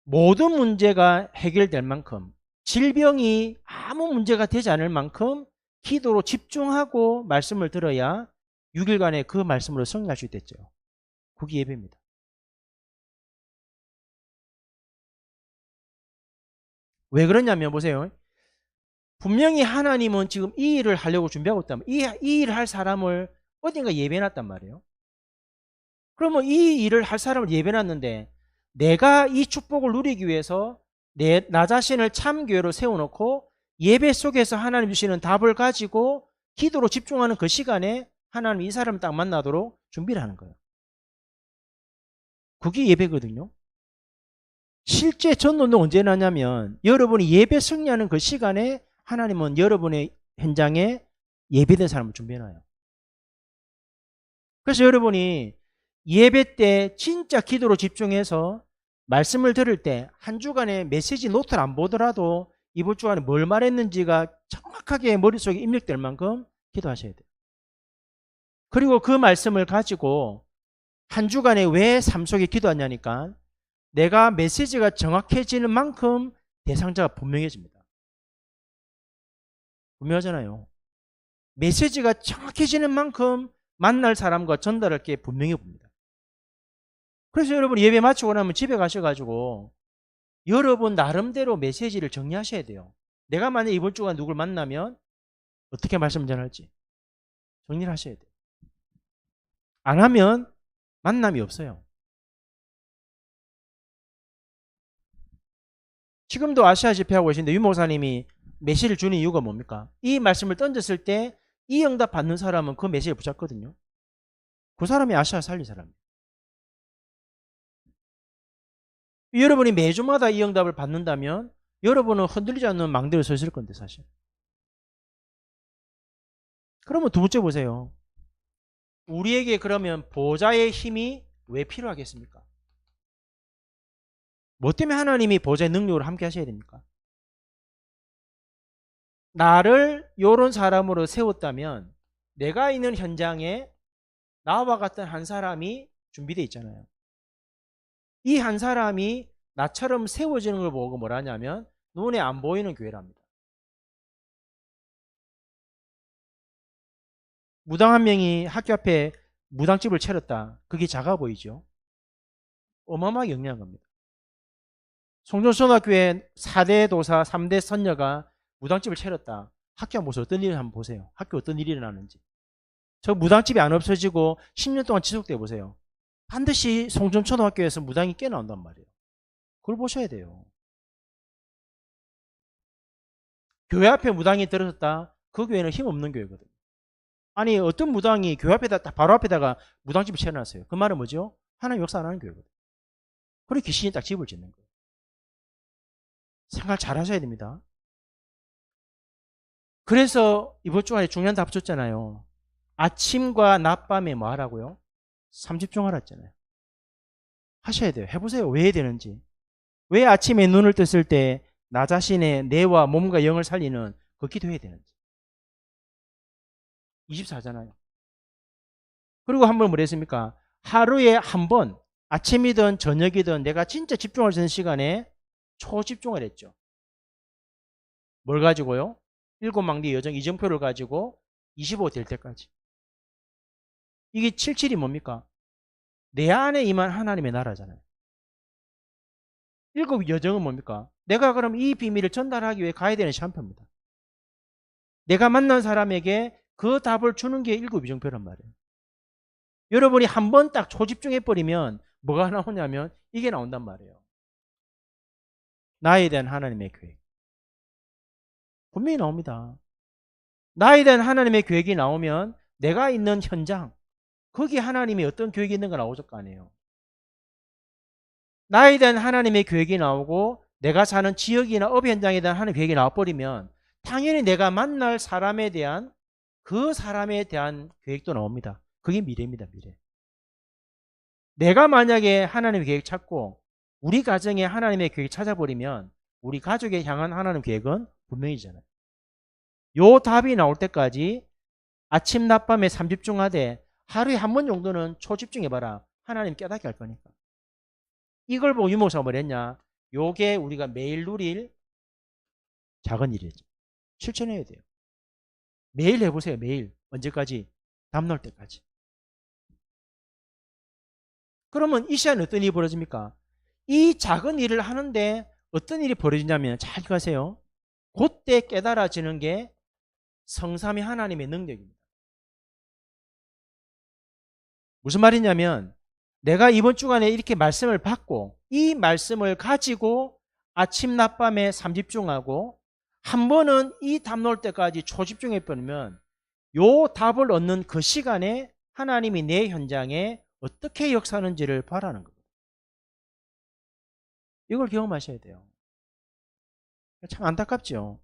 모든 문제가 해결될 만큼, 질병이 아무 문제가 되지 않을 만큼 기도로 집중하고 말씀을 들어야 6일간의 그 말씀으로 승리할 수 있댔죠. 그게 예배입니다. 왜 그러냐면 보세요. 분명히 하나님은 지금 이 일을 하려고 준비하고 있다면, 이 일을 할 사람을 어딘가 예배해놨단 말이에요. 그러면 이 일을 할 사람을 예배해놨는데, 내가 이 축복을 누리기 위해서 나 자신을 참교회로 세워놓고 예배 속에서 하나님 주시는 답을 가지고 기도로 집중하는 그 시간에 하나님 이 사람을 딱 만나도록 준비를 하는 거예요. 그게 예배거든요. 실제 전도는 언제 나냐면, 여러분이 예배 승리하는 그 시간에 하나님은 여러분의 현장에 예배된 사람을 준비해놔요. 그래서 여러분이 예배 때 진짜 기도로 집중해서 말씀을 들을 때 한 주간의 메시지 노트를 안 보더라도 이번 주간에 뭘 말했는지가 정확하게 머릿속에 입력될 만큼 기도하셔야 돼요. 그리고 그 말씀을 가지고 한 주간에 왜 삶 속에 기도하냐니까, 내가 메시지가 정확해지는 만큼 대상자가 분명해집니다. 분명하잖아요. 메시지가 정확해지는 만큼 만날 사람과 전달할 게 분명해 봅니다. 그래서 여러분 예배 마치고 나면 집에 가셔가지고 여러분 나름대로 메시지를 정리하셔야 돼요. 내가 만약 이번 주간 누굴 만나면 어떻게 말씀 전할지 정리를 하셔야 돼요. 안 하면 만남이 없어요. 지금도 아시아 집회하고 계신데 유 목사님이 메시지를 주는 이유가 뭡니까? 이 말씀을 던졌을 때 이 응답 받는 사람은 그 메시지를 붙잡거든요. 그 사람이 아시아 살릴 사람이에요. 여러분이 매주마다 이 응답을 받는다면 여러분은 흔들리지 않는 망대로 서 있을 건데 사실. 그러면 두 번째 보세요. 우리에게 그러면 보좌의 힘이 왜 필요하겠습니까? 뭐 때문에 하나님이 보좌의 능력으로 함께 하셔야 됩니까? 나를 요런 사람으로 세웠다면 내가 있는 현장에 나와 같은 한 사람이 준비되어 있잖아요. 이 한 사람이 나처럼 세워지는 걸 보고 뭐라 하냐면 눈에 안 보이는 교회랍니다. 무당 한 명이 학교 앞에 무당집을 차렸다. 그게 작아 보이죠? 어마어마하게 영리한 겁니다. 송전초등학교에 4대 도사, 3대 선녀가 무당집을 차렸다. 학교 모습 어떤 일을 한번 보세요. 학교 어떤 일이 일어나는지. 저 무당집이 안 없어지고 10년 동안 지속돼 보세요. 반드시 송전초등학교에서 무당이 깨 나온단 말이에요. 그걸 보셔야 돼요. 교회 앞에 무당이 들어섰다. 그 교회는 힘없는 교회거든요. 아니 어떤 무당이 교회 앞에다 바로 앞에다가 무당집을 채워놨어요. 그 말은 뭐죠? 하나님 역사 안 하는 교회거든요. 그래 귀신이 딱 집을 짓는 거예요. 생각 잘 하셔야 됩니다. 그래서 이번 주간에 중요한 답 줬잖아요. 아침과 낮밤에 뭐 하라고요? 3집중하라 했잖아요. 하셔야 돼요. 해보세요. 왜 해야 되는지. 왜 아침에 눈을 떴을 때 나 자신의 뇌와 몸과 영을 살리는 그 기도해야 되는지. 24잖아요. 그리고 한 번 뭐 했습니까? 하루에 한 번 아침이든 저녁이든 내가 진짜 집중할 수 있는 시간에 초집중을 했죠. 뭘 가지고요? 7망대 여정 이정표를 가지고 25 될 때까지. 이게 77이 뭡니까? 내 안에 임한 하나님의 나라잖아요. 7 여정은 뭡니까? 내가 그럼 이 비밀을 전달하기 위해 가야 되는 샴푸입니다. 내가 만난 사람에게 그 답을 주는 게 7 이정표란 말이에요. 여러분이 한 번 딱 초집중해버리면 뭐가 나오냐면 이게 나온단 말이에요. 나에 대한 하나님의 계획. 분명히 나옵니다. 나에 대한 하나님의 계획이 나오면 내가 있는 현장, 거기에 하나님이 어떤 계획이 있는가 나오실 거 아니에요. 나에 대한 하나님의 계획이 나오고 내가 사는 지역이나 업 현장에 대한 하나님의 계획이 나와버리면 당연히 내가 만날 사람에 대한 그 사람에 대한 계획도 나옵니다. 그게 미래입니다. 미래. 내가 만약에 하나님의 계획 찾고 우리 가정에 하나님의 계획 찾아버리면 우리 가족에 향한 하나님의 계획은 분명히잖아요. 요 답이 나올 때까지 아침 낮밤에 3집중하되 하루에 한 번 정도는 초집중해봐라. 하나님 깨닫게 할 거니까. 이걸 보고 유목사가 뭐랬냐? 요게 우리가 매일 누릴 작은 일이죠. 실천해야 돼요. 매일 해보세요. 매일. 언제까지? 담 놓을 때까지. 그러면 이 시간에 어떤 일이 벌어집니까? 이 작은 일을 하는데 어떤 일이 벌어지냐면 잘 가세요. 그때 깨달아지는 게 성삼위 하나님의 능력입니다. 무슨 말이냐면 내가 이번 주간에 이렇게 말씀을 받고 이 말씀을 가지고 아침 낮밤에 3집중하고 한 번은 이 답 나올 때까지 초집중해버리면 요 답을 얻는 그 시간에 하나님이 내 현장에 어떻게 역사하는지를 바라는 겁니다. 이걸 경험하셔야 돼요. 참 안타깝죠.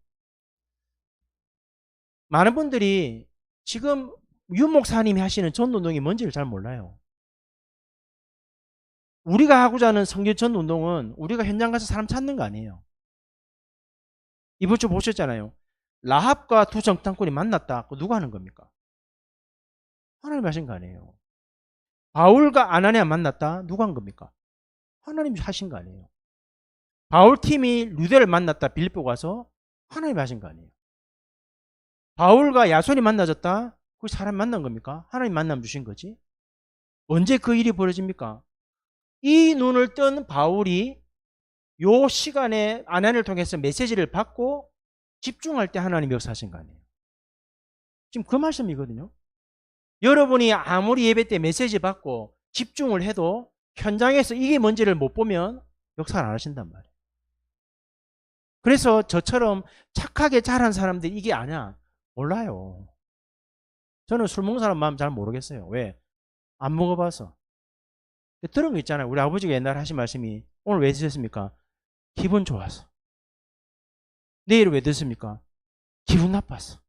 많은 분들이 지금 윤 목사님이 하시는 전도운동이 뭔지를 잘 몰라요. 우리가 하고자 하는 성교 전도운동은 우리가 현장 가서 사람 찾는 거 아니에요. 이번 주 보셨잖아요. 라합과 두 정탐꾼이 만났다. 누가 하는 겁니까? 하나님 하신 거 아니에요. 바울과 아나니아 만났다. 누가 한 겁니까? 하나님이 하신 거 아니에요. 바울 팀이 루데를 만났다. 빌립보 가서 하나님이 하신 거 아니에요. 바울과 야손이 만나졌다. 그 사람 만난 겁니까? 하나님 만남 주신 거지. 언제 그 일이 벌어집니까? 이 눈을 뜬 바울이 요 시간에 아나니아를 통해서 메시지를 받고 집중할 때 하나님이 역사하신 거 아니에요. 지금 그 말씀이거든요. 여러분이 아무리 예배 때 메시지 받고 집중을 해도 현장에서 이게 뭔지를 못 보면 역사를 안 하신단 말이에요. 그래서 저처럼 착하게 자란 사람들이 이게 아냐? 몰라요. 저는 술 먹는 사람 마음 잘 모르겠어요. 왜? 안 먹어봐서. 들은 거 있잖아요. 우리 아버지가 옛날에 하신 말씀이 오늘 왜 드셨습니까? 기분 좋아서. 내일 왜 드십니까? 기분 나빠서.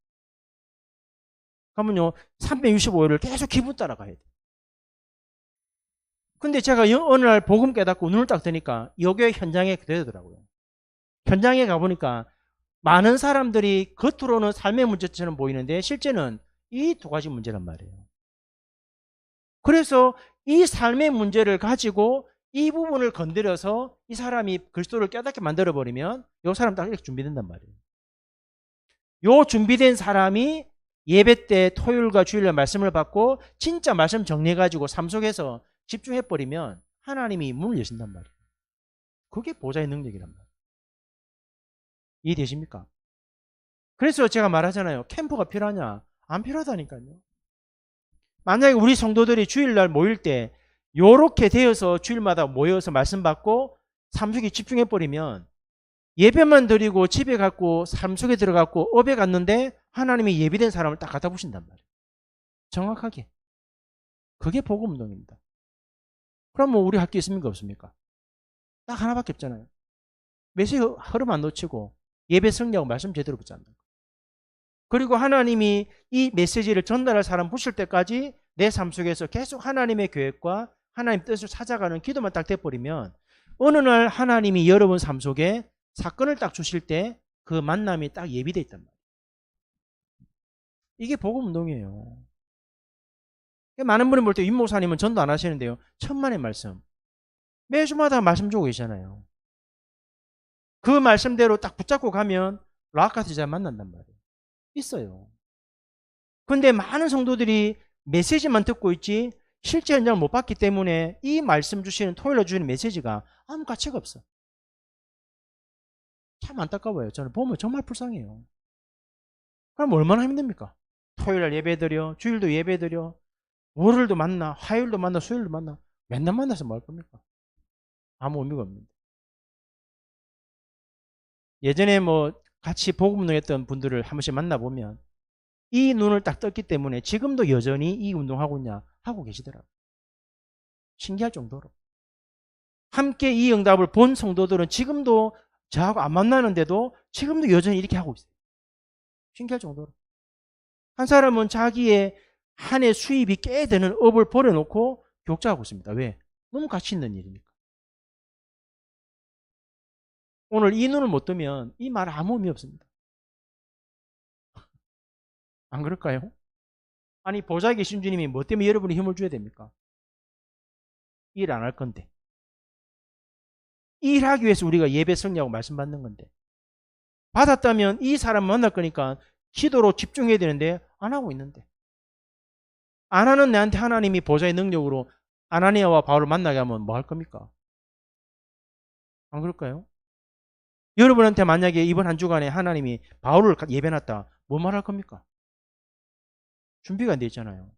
그러면요 365일을 계속 기분 따라가야 돼. 근데 제가 어느 날 복음 깨닫고 눈을 딱 뜨니까 여교회 현장에 되더라고요. 현장에 가보니까 많은 사람들이 겉으로는 삶의 문제처럼 보이는데 실제는 이 두 가지 문제란 말이에요. 그래서 이 삶의 문제를 가지고 이 부분을 건드려서 이 사람이 그리스도를 깨닫게 만들어버리면 이 사람 딱 이렇게 준비된단 말이에요. 요 준비된 사람이 예배 때 토요일과 주일날 말씀을 받고 진짜 말씀 정리해가지고 삶 속에서 집중해버리면 하나님이 문을 여신단 말이에요. 그게 보좌의 능력이란 말이에요. 이해되십니까? 그래서 제가 말하잖아요. 캠프가 필요하냐? 안 필요하다니까요. 만약에 우리 성도들이 주일날 모일 때 요렇게 되어서 주일마다 모여서 말씀 받고 삶 속에 집중해버리면 예배만 드리고 집에 갔고 삶 속에 들어갔고 업에 갔는데 하나님이 예비된 사람을 딱 갖다 부신단 말이에요. 정확하게. 그게 복음운동입니다. 그럼 뭐 우리 할 게 있습니까? 없습니까? 딱 하나밖에 없잖아요. 메시지 흐름 안 놓치고 예배 승리하고 말씀 제대로 붙잡는 거. 그리고 하나님이 이 메시지를 전달할 사람 부실 때까지 내 삶 속에서 계속 하나님의 계획과 하나님 뜻을 찾아가는 기도만 딱 돼버리면 어느 날 하나님이 여러분 삶 속에 사건을 딱 주실 때 그 만남이 딱 예비되어 있단 말이에요. 이게 복음 운동이에요. 많은 분이 볼 때 윤 목사님은 전도 안 하시는데요. 천만의 말씀. 매주마다 말씀 주고 계시잖아요. 그 말씀대로 딱 붙잡고 가면 락카트 잘 만난단 말이에요. 있어요. 근데 많은 성도들이 메시지만 듣고 있지 실제 현장을 못 봤기 때문에 이 말씀 주시는 토요일에 주시는 메시지가 아무 가치가 없어. 참 안타까워요. 저는 보면 정말 불쌍해요. 그럼 얼마나 힘듭니까? 토요일날 예배드려, 주일도 예배드려, 월요일도 만나, 화요일도 만나, 수요일도 만나. 맨날 만나서 뭐 할 겁니까? 아무 의미가 없는데. 예전에 뭐 같이 복음 운동했던 분들을 한 번씩 만나보면 이 눈을 딱 떴기 때문에 지금도 여전히 이 운동하고 있냐 하고 계시더라고요. 신기할 정도로. 함께 이 응답을 본 성도들은 지금도 저하고 안 만나는데도 지금도 여전히 이렇게 하고 있어요. 신기할 정도로. 한 사람은 자기의 한 해 수입이 꽤 되는 업을 버려놓고 교육자하고 있습니다. 왜? 너무 가치 있는 일이니까. 오늘 이 눈을 못 뜨면 이 말 아무 의미 없습니다. 안 그럴까요? 아니 보좌에 계신 주님이 뭐 때문에 여러분이 힘을 줘야 됩니까? 일 안 할 건데. 일하기 위해서 우리가 예배 승리하고 말씀 받는 건데. 받았다면 이 사람 만날 거니까 기도로 집중해야 되는데 안 하고 있는데. 안 하는 내한테 하나님이 보좌의 능력으로 아나니아와 바울을 만나게 하면 뭐 할 겁니까? 안 그럴까요? 여러분한테 만약에 이번 한 주간에 하나님이 바울을 예배놨다. 뭐 말할 겁니까? 준비가 안 돼 있잖아요.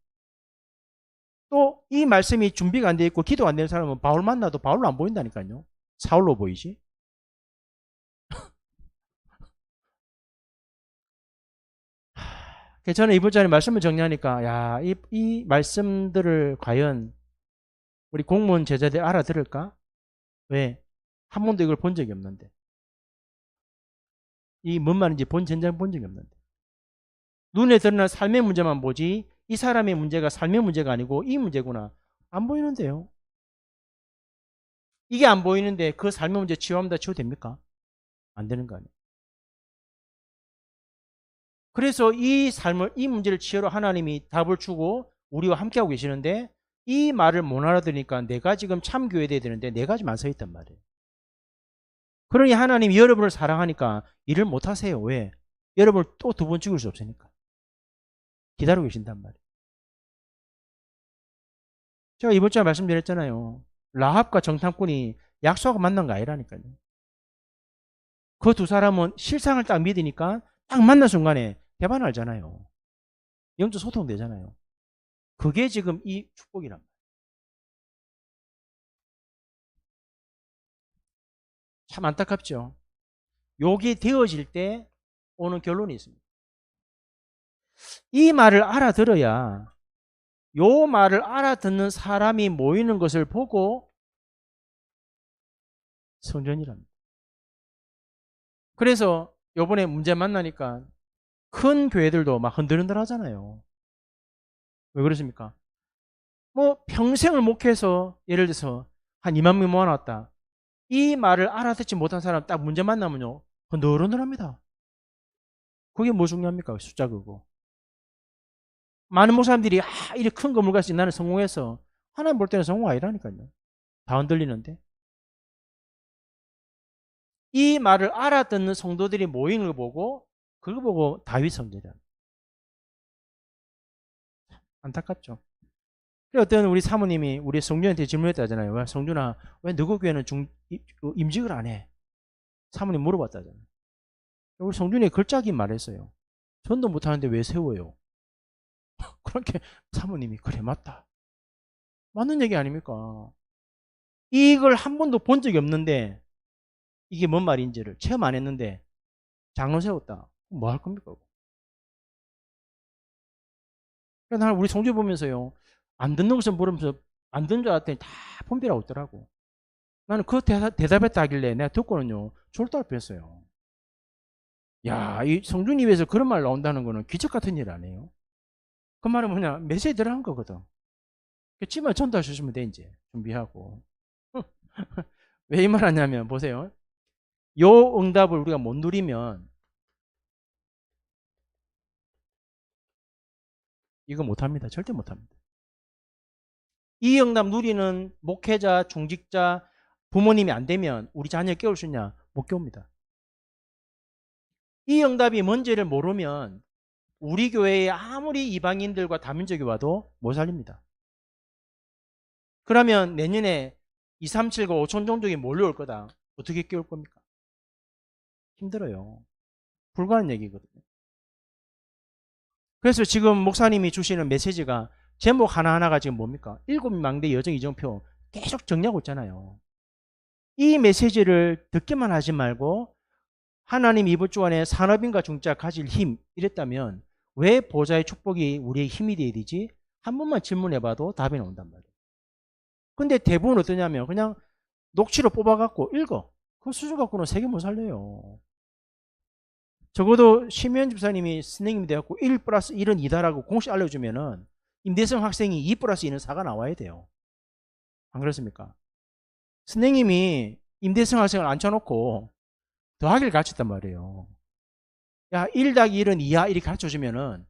또 이 말씀이 준비가 안 돼 있고 기도가 안 되는 사람은 바울 만나도 바울로 안 보인다니까요. 사울로 보이지. 저는 이번 주에 말씀을 정리하니까 야, 이 말씀들을 과연 우리 공무원 제자들 알아들을까? 왜? 한 번도 이걸 본 적이 없는데. 이 뭔 말인지 본 전장 본 적이 없는데. 눈에 드러난 삶의 문제만 보지 이 사람의 문제가 삶의 문제가 아니고 이 문제구나. 안 보이는데요. 이게 안 보이는데 그 삶의 문제 치유합니다. 치유됩니까? 안 되는 거 아니에요. 그래서 이 삶을, 이 문제를 치유로 하나님이 답을 주고 우리와 함께하고 계시는데 이 말을 못 알아들으니까 내가 지금 참교회에 돼야 되는데 내가 지금 안 서 있단 말이에요. 그러니 하나님이 여러분을 사랑하니까 일을 못 하세요. 왜? 여러분을 또 두 번 죽일 수 없으니까. 기다리고 계신단 말이에요. 제가 이번 주에 말씀드렸잖아요. 라합과 정탐꾼이 약속하고 만난 거 아니라니까요. 그 두 사람은 실상을 딱 믿으니까 딱 만난 순간에 대박 알잖아요. 영적 소통 되잖아요. 그게 지금 이 축복이란 말이에요. 참 안타깝죠. 요게 되어질 때 오는 결론이 있습니다. 이 말을 알아들어야 요 말을 알아듣는 사람이 모이는 것을 보고 성전이랍니다. 그래서 요번에 문제 만나니까 큰 교회들도 막 흔들흔들 하잖아요. 왜 그렇습니까? 뭐 평생을 목회해서 예를 들어서 한 2만 명 모아놨다. 이 말을 알아듣지 못한 사람 딱 문제 만나면요. 너른너합니다. 그게 뭐 중요합니까? 숫자 그거. 많은 목사님들이 이렇게 큰 건물 가서 나는 성공해서 하나님 볼 때는 성공 아니라니까요. 다 흔들리는데. 이 말을 알아듣는 성도들이 모이는 걸 보고 그걸 보고 다윗 성전이야. 안타깝죠. 어떤 우리 사모님이 우리 성준한테 질문했다잖아요. 왜 성준아, 왜 너희 교회는 임직을 안 해? 사모님 물어봤다잖아요. 우리 성준이 걸작이 말했어요. 전도 못하는데 왜 세워요? 그렇게 사모님이 그래 맞다. 맞는 얘기 아닙니까? 이걸 한 번도 본 적이 없는데 이게 뭔 말인지를 체험 안 했는데 장로 세웠다. 뭐 할 겁니까? 그래서 우리 성주 보면서요. 안 듣는 것을 물으면서 안 듣는 줄 알았더니 다 폰비라고 있더라고. 나는 그 대답했다 하길래 내가 듣고는요. 졸도할 뻔했어요. 야, 이 성준이 위해서 그런 말 나온다는 거는 기적 같은 일 아니에요? 그 말은 뭐냐? 메시지 들어간 거거든. 집만 전달해 주시면 돼, 이제. 준비하고. 왜 이 말 하냐면, 보세요. 요 응답을 우리가 못 누리면, 이거 못 합니다. 절대 못 합니다. 이 응답 누리는 목회자, 중직자, 부모님이 안 되면 우리 자녀 깨울 수 있냐? 못 깨웁니다. 이 응답이 뭔지를 모르면 우리 교회에 아무리 이방인들과 다민족이 와도 못 살립니다. 그러면 내년에 2, 3, 7과 5천 종족이 몰려올 거다. 어떻게 깨울 겁니까? 힘들어요. 불가한 얘기거든요. 그래서 지금 목사님이 주시는 메시지가 제목 하나하나가 지금 뭡니까? 7망대 여정 이정표 계속 정리하고 있잖아요. 이 메시지를 듣기만 하지 말고 하나님 이번 주 안에 산업인과 중자 가질 힘 이랬다면 왜 보좌의 축복이 우리의 힘이 되어야 되지? 한 번만 질문해봐도 답이 나온단 말이에요. 근데 대부분 어떠냐면 그냥 녹취로 뽑아갖고 읽어. 그 수준 갖고는 세계 못 살려요. 적어도 심현 집사님이 선생님이 돼갖고 1 플러스 1은 2다라고 공식 알려주면은 임대성 학생이 2 플러스 2는 4가 나와야 돼요. 안 그렇습니까? 선생님이 임대성 학생을 앉혀놓고 더하기를 가르쳤단 말이에요. 야, 1 더하기 1은 2야 이렇게 가르쳐주면은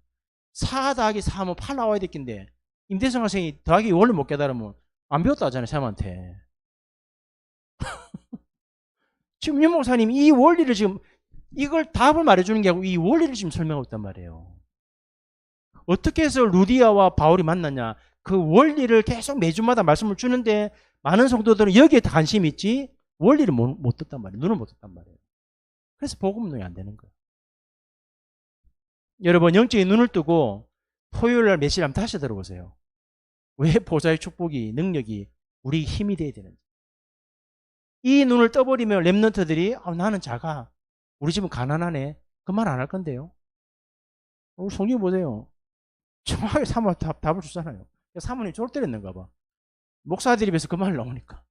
4 더하기 4 하면 8 나와야 됐긴데 임대성 학생이 더하기 원래 못 깨달으면 안 배웠다 하잖아요, 사람한테. 지금 윤 목사님 이 원리를 지금 이걸 답을 말해주는 게 아니고 이 원리를 지금 설명하고 있단 말이에요. 어떻게 해서 루디아와 바울이 만났냐? 그 원리를 계속 매주마다 말씀을 주는데 많은 성도들은 여기에 관심이 있지 원리를 못 듣단 말이에요. 눈을 못 듣단 말이에요. 그래서 복음 운동이 안 되는 거예요. 여러분 영적인 눈을 뜨고 토요일날 메시지 한번 다시 들어보세요. 왜 보좌의 축복이 능력이 우리 힘이 돼야 되는지. 이 눈을 떠버리면 랩런트들이 나는 작아. 우리 집은 가난하네. 그 말 안 할 건데요. 우리 성경 보세요. 정확하게 사모님 답을 주잖아요. 사모님 쫄 때렸는가 봐. 목사들이 입에서 그 말 나오니까.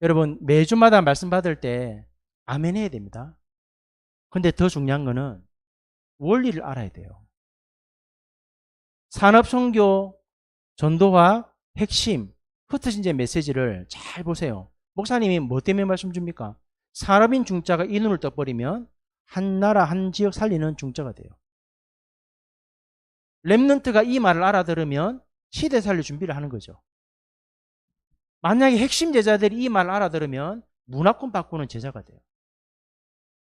여러분 매주마다 말씀 받을 때 아멘 해야 됩니다. 근데 더 중요한 거는 원리를 알아야 돼요. 산업선교 전도와 핵심 흩어진 제 메시지를 잘 보세요. 목사님이 뭐 때문에 말씀 줍니까? 산업인 중자가 이 눈을 떠버리면 한 나라 한 지역 살리는 중자가 돼요. 렘넌트가 이 말을 알아들으면 시대 살릴 준비를 하는 거죠. 만약에 핵심 제자들이 이 말을 알아들으면 문화권 바꾸는 제자가 돼요.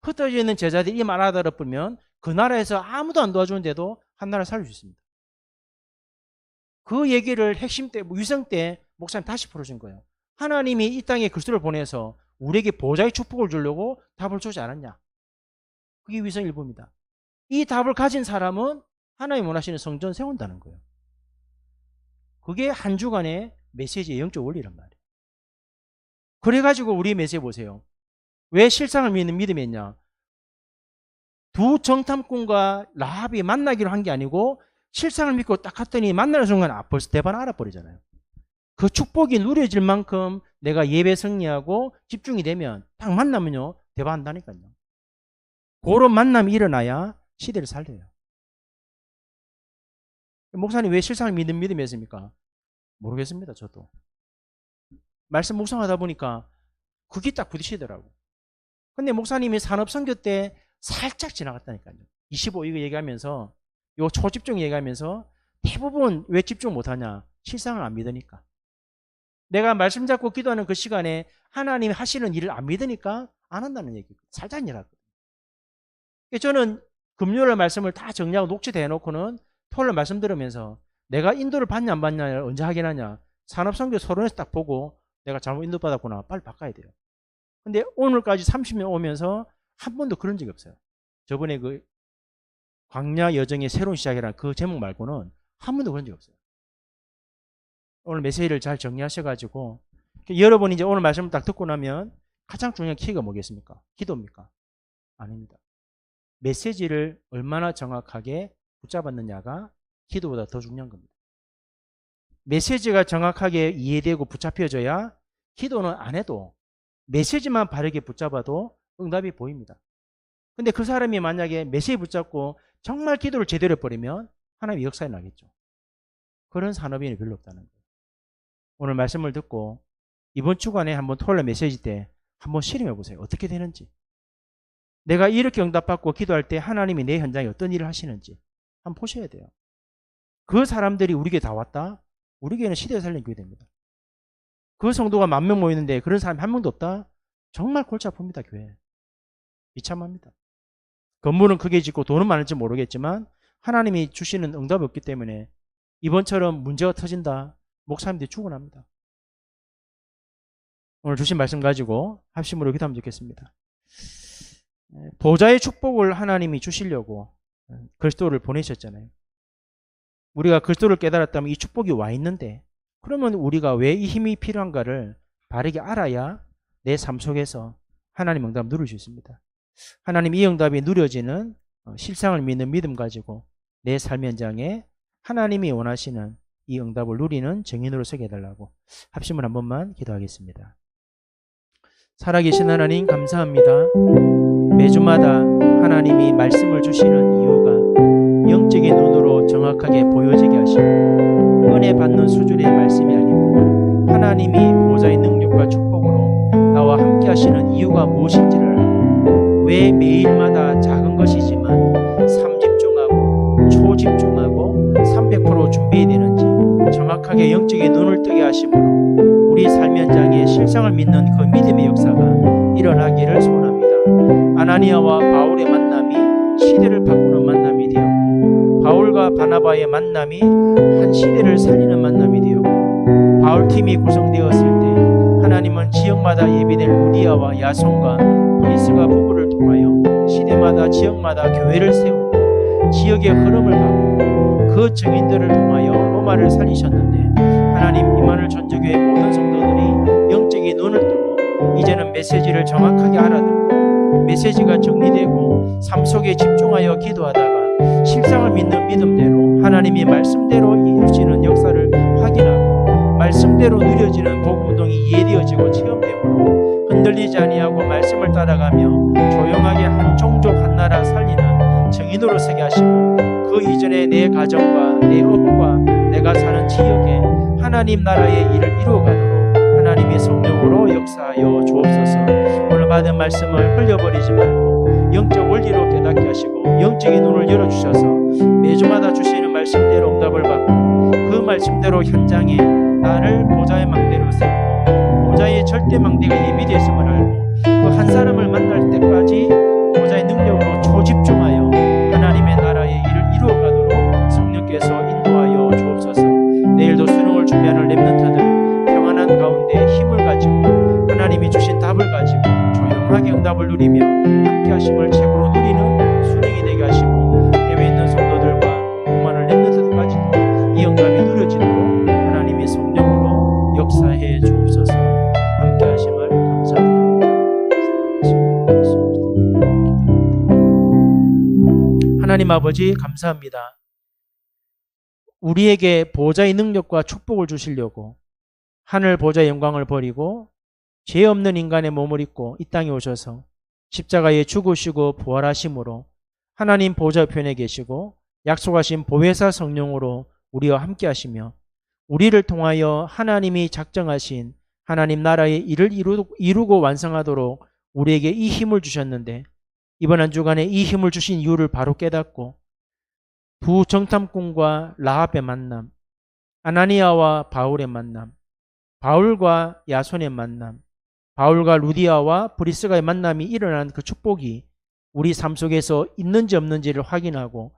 흩어져 있는 제자들이 이 말 알아들어보면 그 나라에서 아무도 안 도와주는데도 한 나라 살릴 수 있습니다. 그 얘기를 핵심 때, 위성 때 목사님 다시 풀어준 거예요. 하나님이 이 땅에 그리스도를 보내서 우리에게 보좌의 축복을 주려고 답을 주지 않았냐. 그게 위성 일부입니다. 이 답을 가진 사람은 하나님 원하시는 성전 세운다는 거예요. 그게 한 주간의 메시지의 영적 원리란 말이에요. 그래가지고 우리 메시지 보세요. 왜 실상을 믿는 믿음이 있냐. 두 정탐꾼과 라합이 만나기로 한 게 아니고 실상을 믿고 딱 갔더니 만나는 순간 벌써 대반 알아버리잖아요. 그 축복이 누려질 만큼 내가 예배 승리하고 집중이 되면 딱 만나면요 대반한다니까요. 그런 만남이 일어나야 시대를 살려요. 목사님 왜 실상을 믿는 믿음이었습니까? 모르겠습니다. 저도. 말씀 묵상하다 보니까 그게 딱 부딪히더라고. 근데 목사님이 산업선교 때 살짝 지나갔다니까요. 25 이거 얘기하면서 요 초집중 얘기하면서 대부분 왜 집중 못하냐? 실상을 안 믿으니까. 내가 말씀 잡고 기도하는 그 시간에 하나님이 하시는 일을 안 믿으니까 안 한다는 얘기. 살짝 지나갔거든요. 저는 금요일 말씀을 다 정리하고 녹취돼 해놓고는 토요일 말씀 들으면서 내가 인도를 받냐 안 받냐를 언제 확인하냐. 산업선교 서론에서 딱 보고 내가 잘못 인도받았구나. 빨리 바꿔야 돼요. 근데 오늘까지 30년 오면서 한 번도 그런 적이 없어요. 저번에 그 광야 여정의 새로운 시작이라는 그 제목 말고는 한 번도 그런 적이 없어요. 오늘 메시지를 잘 정리하셔가지고 여러분이 이제 오늘 말씀을 딱 듣고 나면 가장 중요한 키가 뭐겠습니까? 기도입니까? 아닙니다. 메시지를 얼마나 정확하게 붙잡았느냐가 기도보다 더 중요한 겁니다. 메시지가 정확하게 이해되고 붙잡혀져야 기도는 안 해도 메시지만 바르게 붙잡아도 응답이 보입니다. 근데 그 사람이 만약에 메시지 붙잡고 정말 기도를 제대로 해버리면 하나님의 역사에 나겠죠. 그런 산업인이 별로 없다는 거예요. 오늘 말씀을 듣고 이번 주간에 한번 토요일 메시지 때 한번 실험해 보세요. 어떻게 되는지. 내가 이렇게 응답받고 기도할 때 하나님이 내 현장에 어떤 일을 하시는지 한번 보셔야 돼요. 그 사람들이 우리 교회 다 왔다? 우리 교회는 시대에 살린 교회됩니다. 그 성도가 10,000명 모이는데 그런 사람이 한 명도 없다? 정말 골치 아픕니다. 교회. 비참합니다. 건물은 크게 짓고 돈은 많을지 모르겠지만 하나님이 주시는 응답이 없기 때문에 이번처럼 문제가 터진다? 목사님들이 죽어납니다. 오늘 주신 말씀 가지고 합심으로 기도하면 좋겠습니다. 보좌의 축복을 하나님이 주시려고 그리스도를 보내셨잖아요. 우리가 그리스도를 깨달았다면 이 축복이 와 있는데 그러면 우리가 왜 이 힘이 필요한가를 바르게 알아야 내 삶 속에서 하나님 응답을 누릴 수 있습니다. 하나님 이 응답이 누려지는 실상을 믿는 믿음 가지고 내 삶 현장에 하나님이 원하시는 이 응답을 누리는 증인으로 서게 해달라고 합심을 한 번만 기도하겠습니다. 살아계신 하나님 감사합니다. 매주마다 하나님이 말씀을 주시는 이유가 영적인 눈으로 정확하게 보여지게 하시고 은혜 받는 수준의 말씀이 아니고 하나님이 보좌의 능력과 축복으로 나와 함께 하시는 이유가 무엇인지를 알고 왜 매일마다 작은 것이지만 3집중하고 초집중하고 300% 준비해야 되는지 정확하게 영적인 눈을 뜨게 하심으로 우리 삶 현장에 실상을 믿는 그 믿음의 역사가 일어나기를 소원합니다. 아나니아와 바울의 만남이 시대를 바꾸는 만남이 되었고 바울과 바나바의 만남이 한 시대를 살리는 만남이 되었고 바울팀이 구성되었을 때 하나님은 지역마다 예비된 우리아와 야손과 브리스가 부부를 통하여 시대마다 지역마다 교회를 세우고 지역의 흐름을 바꾸고 그 증인들을 통하여 로마를 살리셨는데 하나님 이만을 전주교회 모든 성도들이 영적인 눈을 뜨고 이제는 메시지를 정확하게 알아듣고 메시지가 정리되고 삶 속에 집중하여 기도하다가 실상을 믿는 믿음대로 하나님이 말씀대로 이루시는 역사를 확인하고 말씀대로 누려지는 복음운동이 이해되어지고 체험되므로 흔들리지 아니하고 말씀을 따라가며 조용하게 한 종족 한 나라 살리는 증인으로 서게 하시고 그 이전에 내 가정과 내 업과 내가 사는 지역에 하나님 나라의 일을 이루어가도록 하나님의 성령으로 역사하여 주옵소서. 오늘 받은 말씀을 흘려버리지 말고 영적 원리로 깨닫게 하시고 영적인 눈을 열어주셔서 매주마다 주시는 말씀대로 응답을 받고 그 말씀대로 현장에 나를 보좌의 망대로 세우고 보좌의 절대 망대가 예비되어 있음을 알고 그 한 사람을 만날 때까지 보좌의 능력으로 초집중하여 하나님의 나라의 일을 이루어가도록 성령께서 인도하여 주옵소서. 내일도 수능을 준비하는 렘넌트들 평안한 가운데 힘을 가지고 하나님이 주신 답을 가지고 조용하게 응답을 누리며 함께 하심을 최고로 누리는 수능이 되게 하시고 해외에 있는 성도들과 공부하는 렘넌트들까지도 이 응답이 누려지도록 하나님의 성령으로 역사해 주옵소서. 함께 하심을 감사합니다. 하나님 아버지 감사합니다. 우리에게 보좌의 능력과 축복을 주시려고 하늘 보좌의 영광을 버리고 죄 없는 인간의 몸을 입고 이 땅에 오셔서 십자가에 죽으시고 부활하심으로 하나님 보좌 편에 계시고 약속하신 보혜사 성령으로 우리와 함께 하시며 우리를 통하여 하나님이 작정하신 하나님 나라의 일을 이루고 완성하도록 우리에게 이 힘을 주셨는데 이번 한 주간에 이 힘을 주신 이유를 바로 깨닫고 부정탐꾼과 라합의 만남, 아나니아와 바울의 만남, 바울과 야손의 만남, 바울과 루디아와 브리스가의 만남이 일어난 그 축복이 우리 삶 속에서 있는지 없는지를 확인하고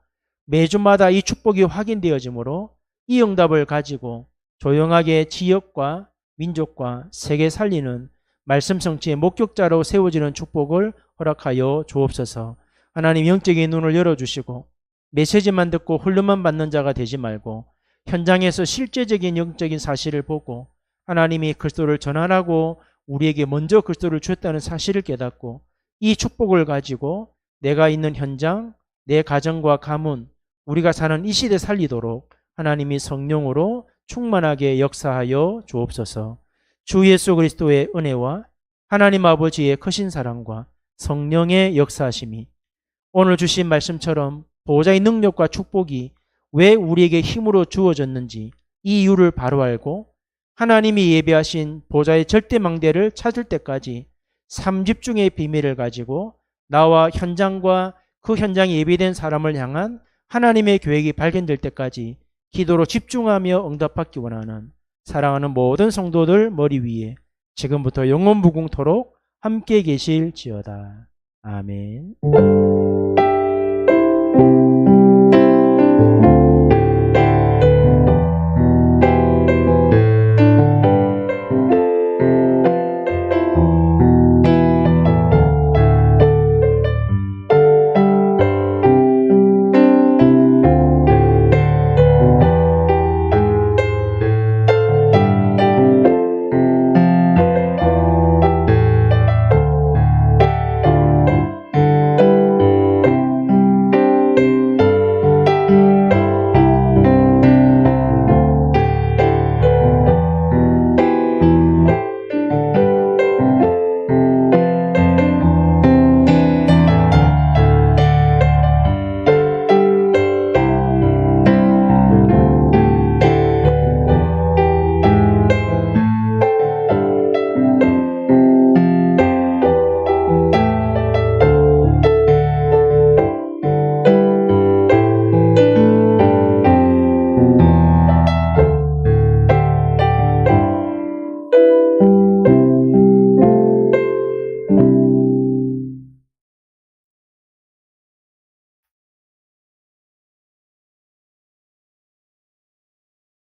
매주마다 이 축복이 확인되어지므로 이 응답을 가지고 조용하게 지역과 민족과 세계 살리는 말씀 성취의 목격자로 세워지는 축복을 허락하여 주옵소서. 하나님 영적인 눈을 열어주시고 메시지만 듣고 훈련만 받는 자가 되지 말고 현장에서 실제적인 영적인 사실을 보고 하나님이 그리스도를 전하라고 우리에게 먼저 그리스도를 주었다는 사실을 깨닫고 이 축복을 가지고 내가 있는 현장, 내 가정과 가문, 우리가 사는 이 시대 살리도록 하나님이 성령으로 충만하게 역사하여 주옵소서. 주 예수 그리스도의 은혜와 하나님 아버지의 크신 사랑과 성령의 역사하심이 오늘 주신 말씀처럼 보호자의 능력과 축복이 왜 우리에게 힘으로 주어졌는지 이 이유를 바로 알고 하나님이 예배하신 보좌의 절대망대를 찾을 때까지 삼집중의 비밀을 가지고 나와 현장과 그 현장에 예배된 사람을 향한 하나님의 계획이 발견될 때까지 기도로 집중하며 응답받기 원하는 사랑하는 모든 성도들 머리 위에 지금부터 영원무궁토록 함께 계실지어다. 아멘.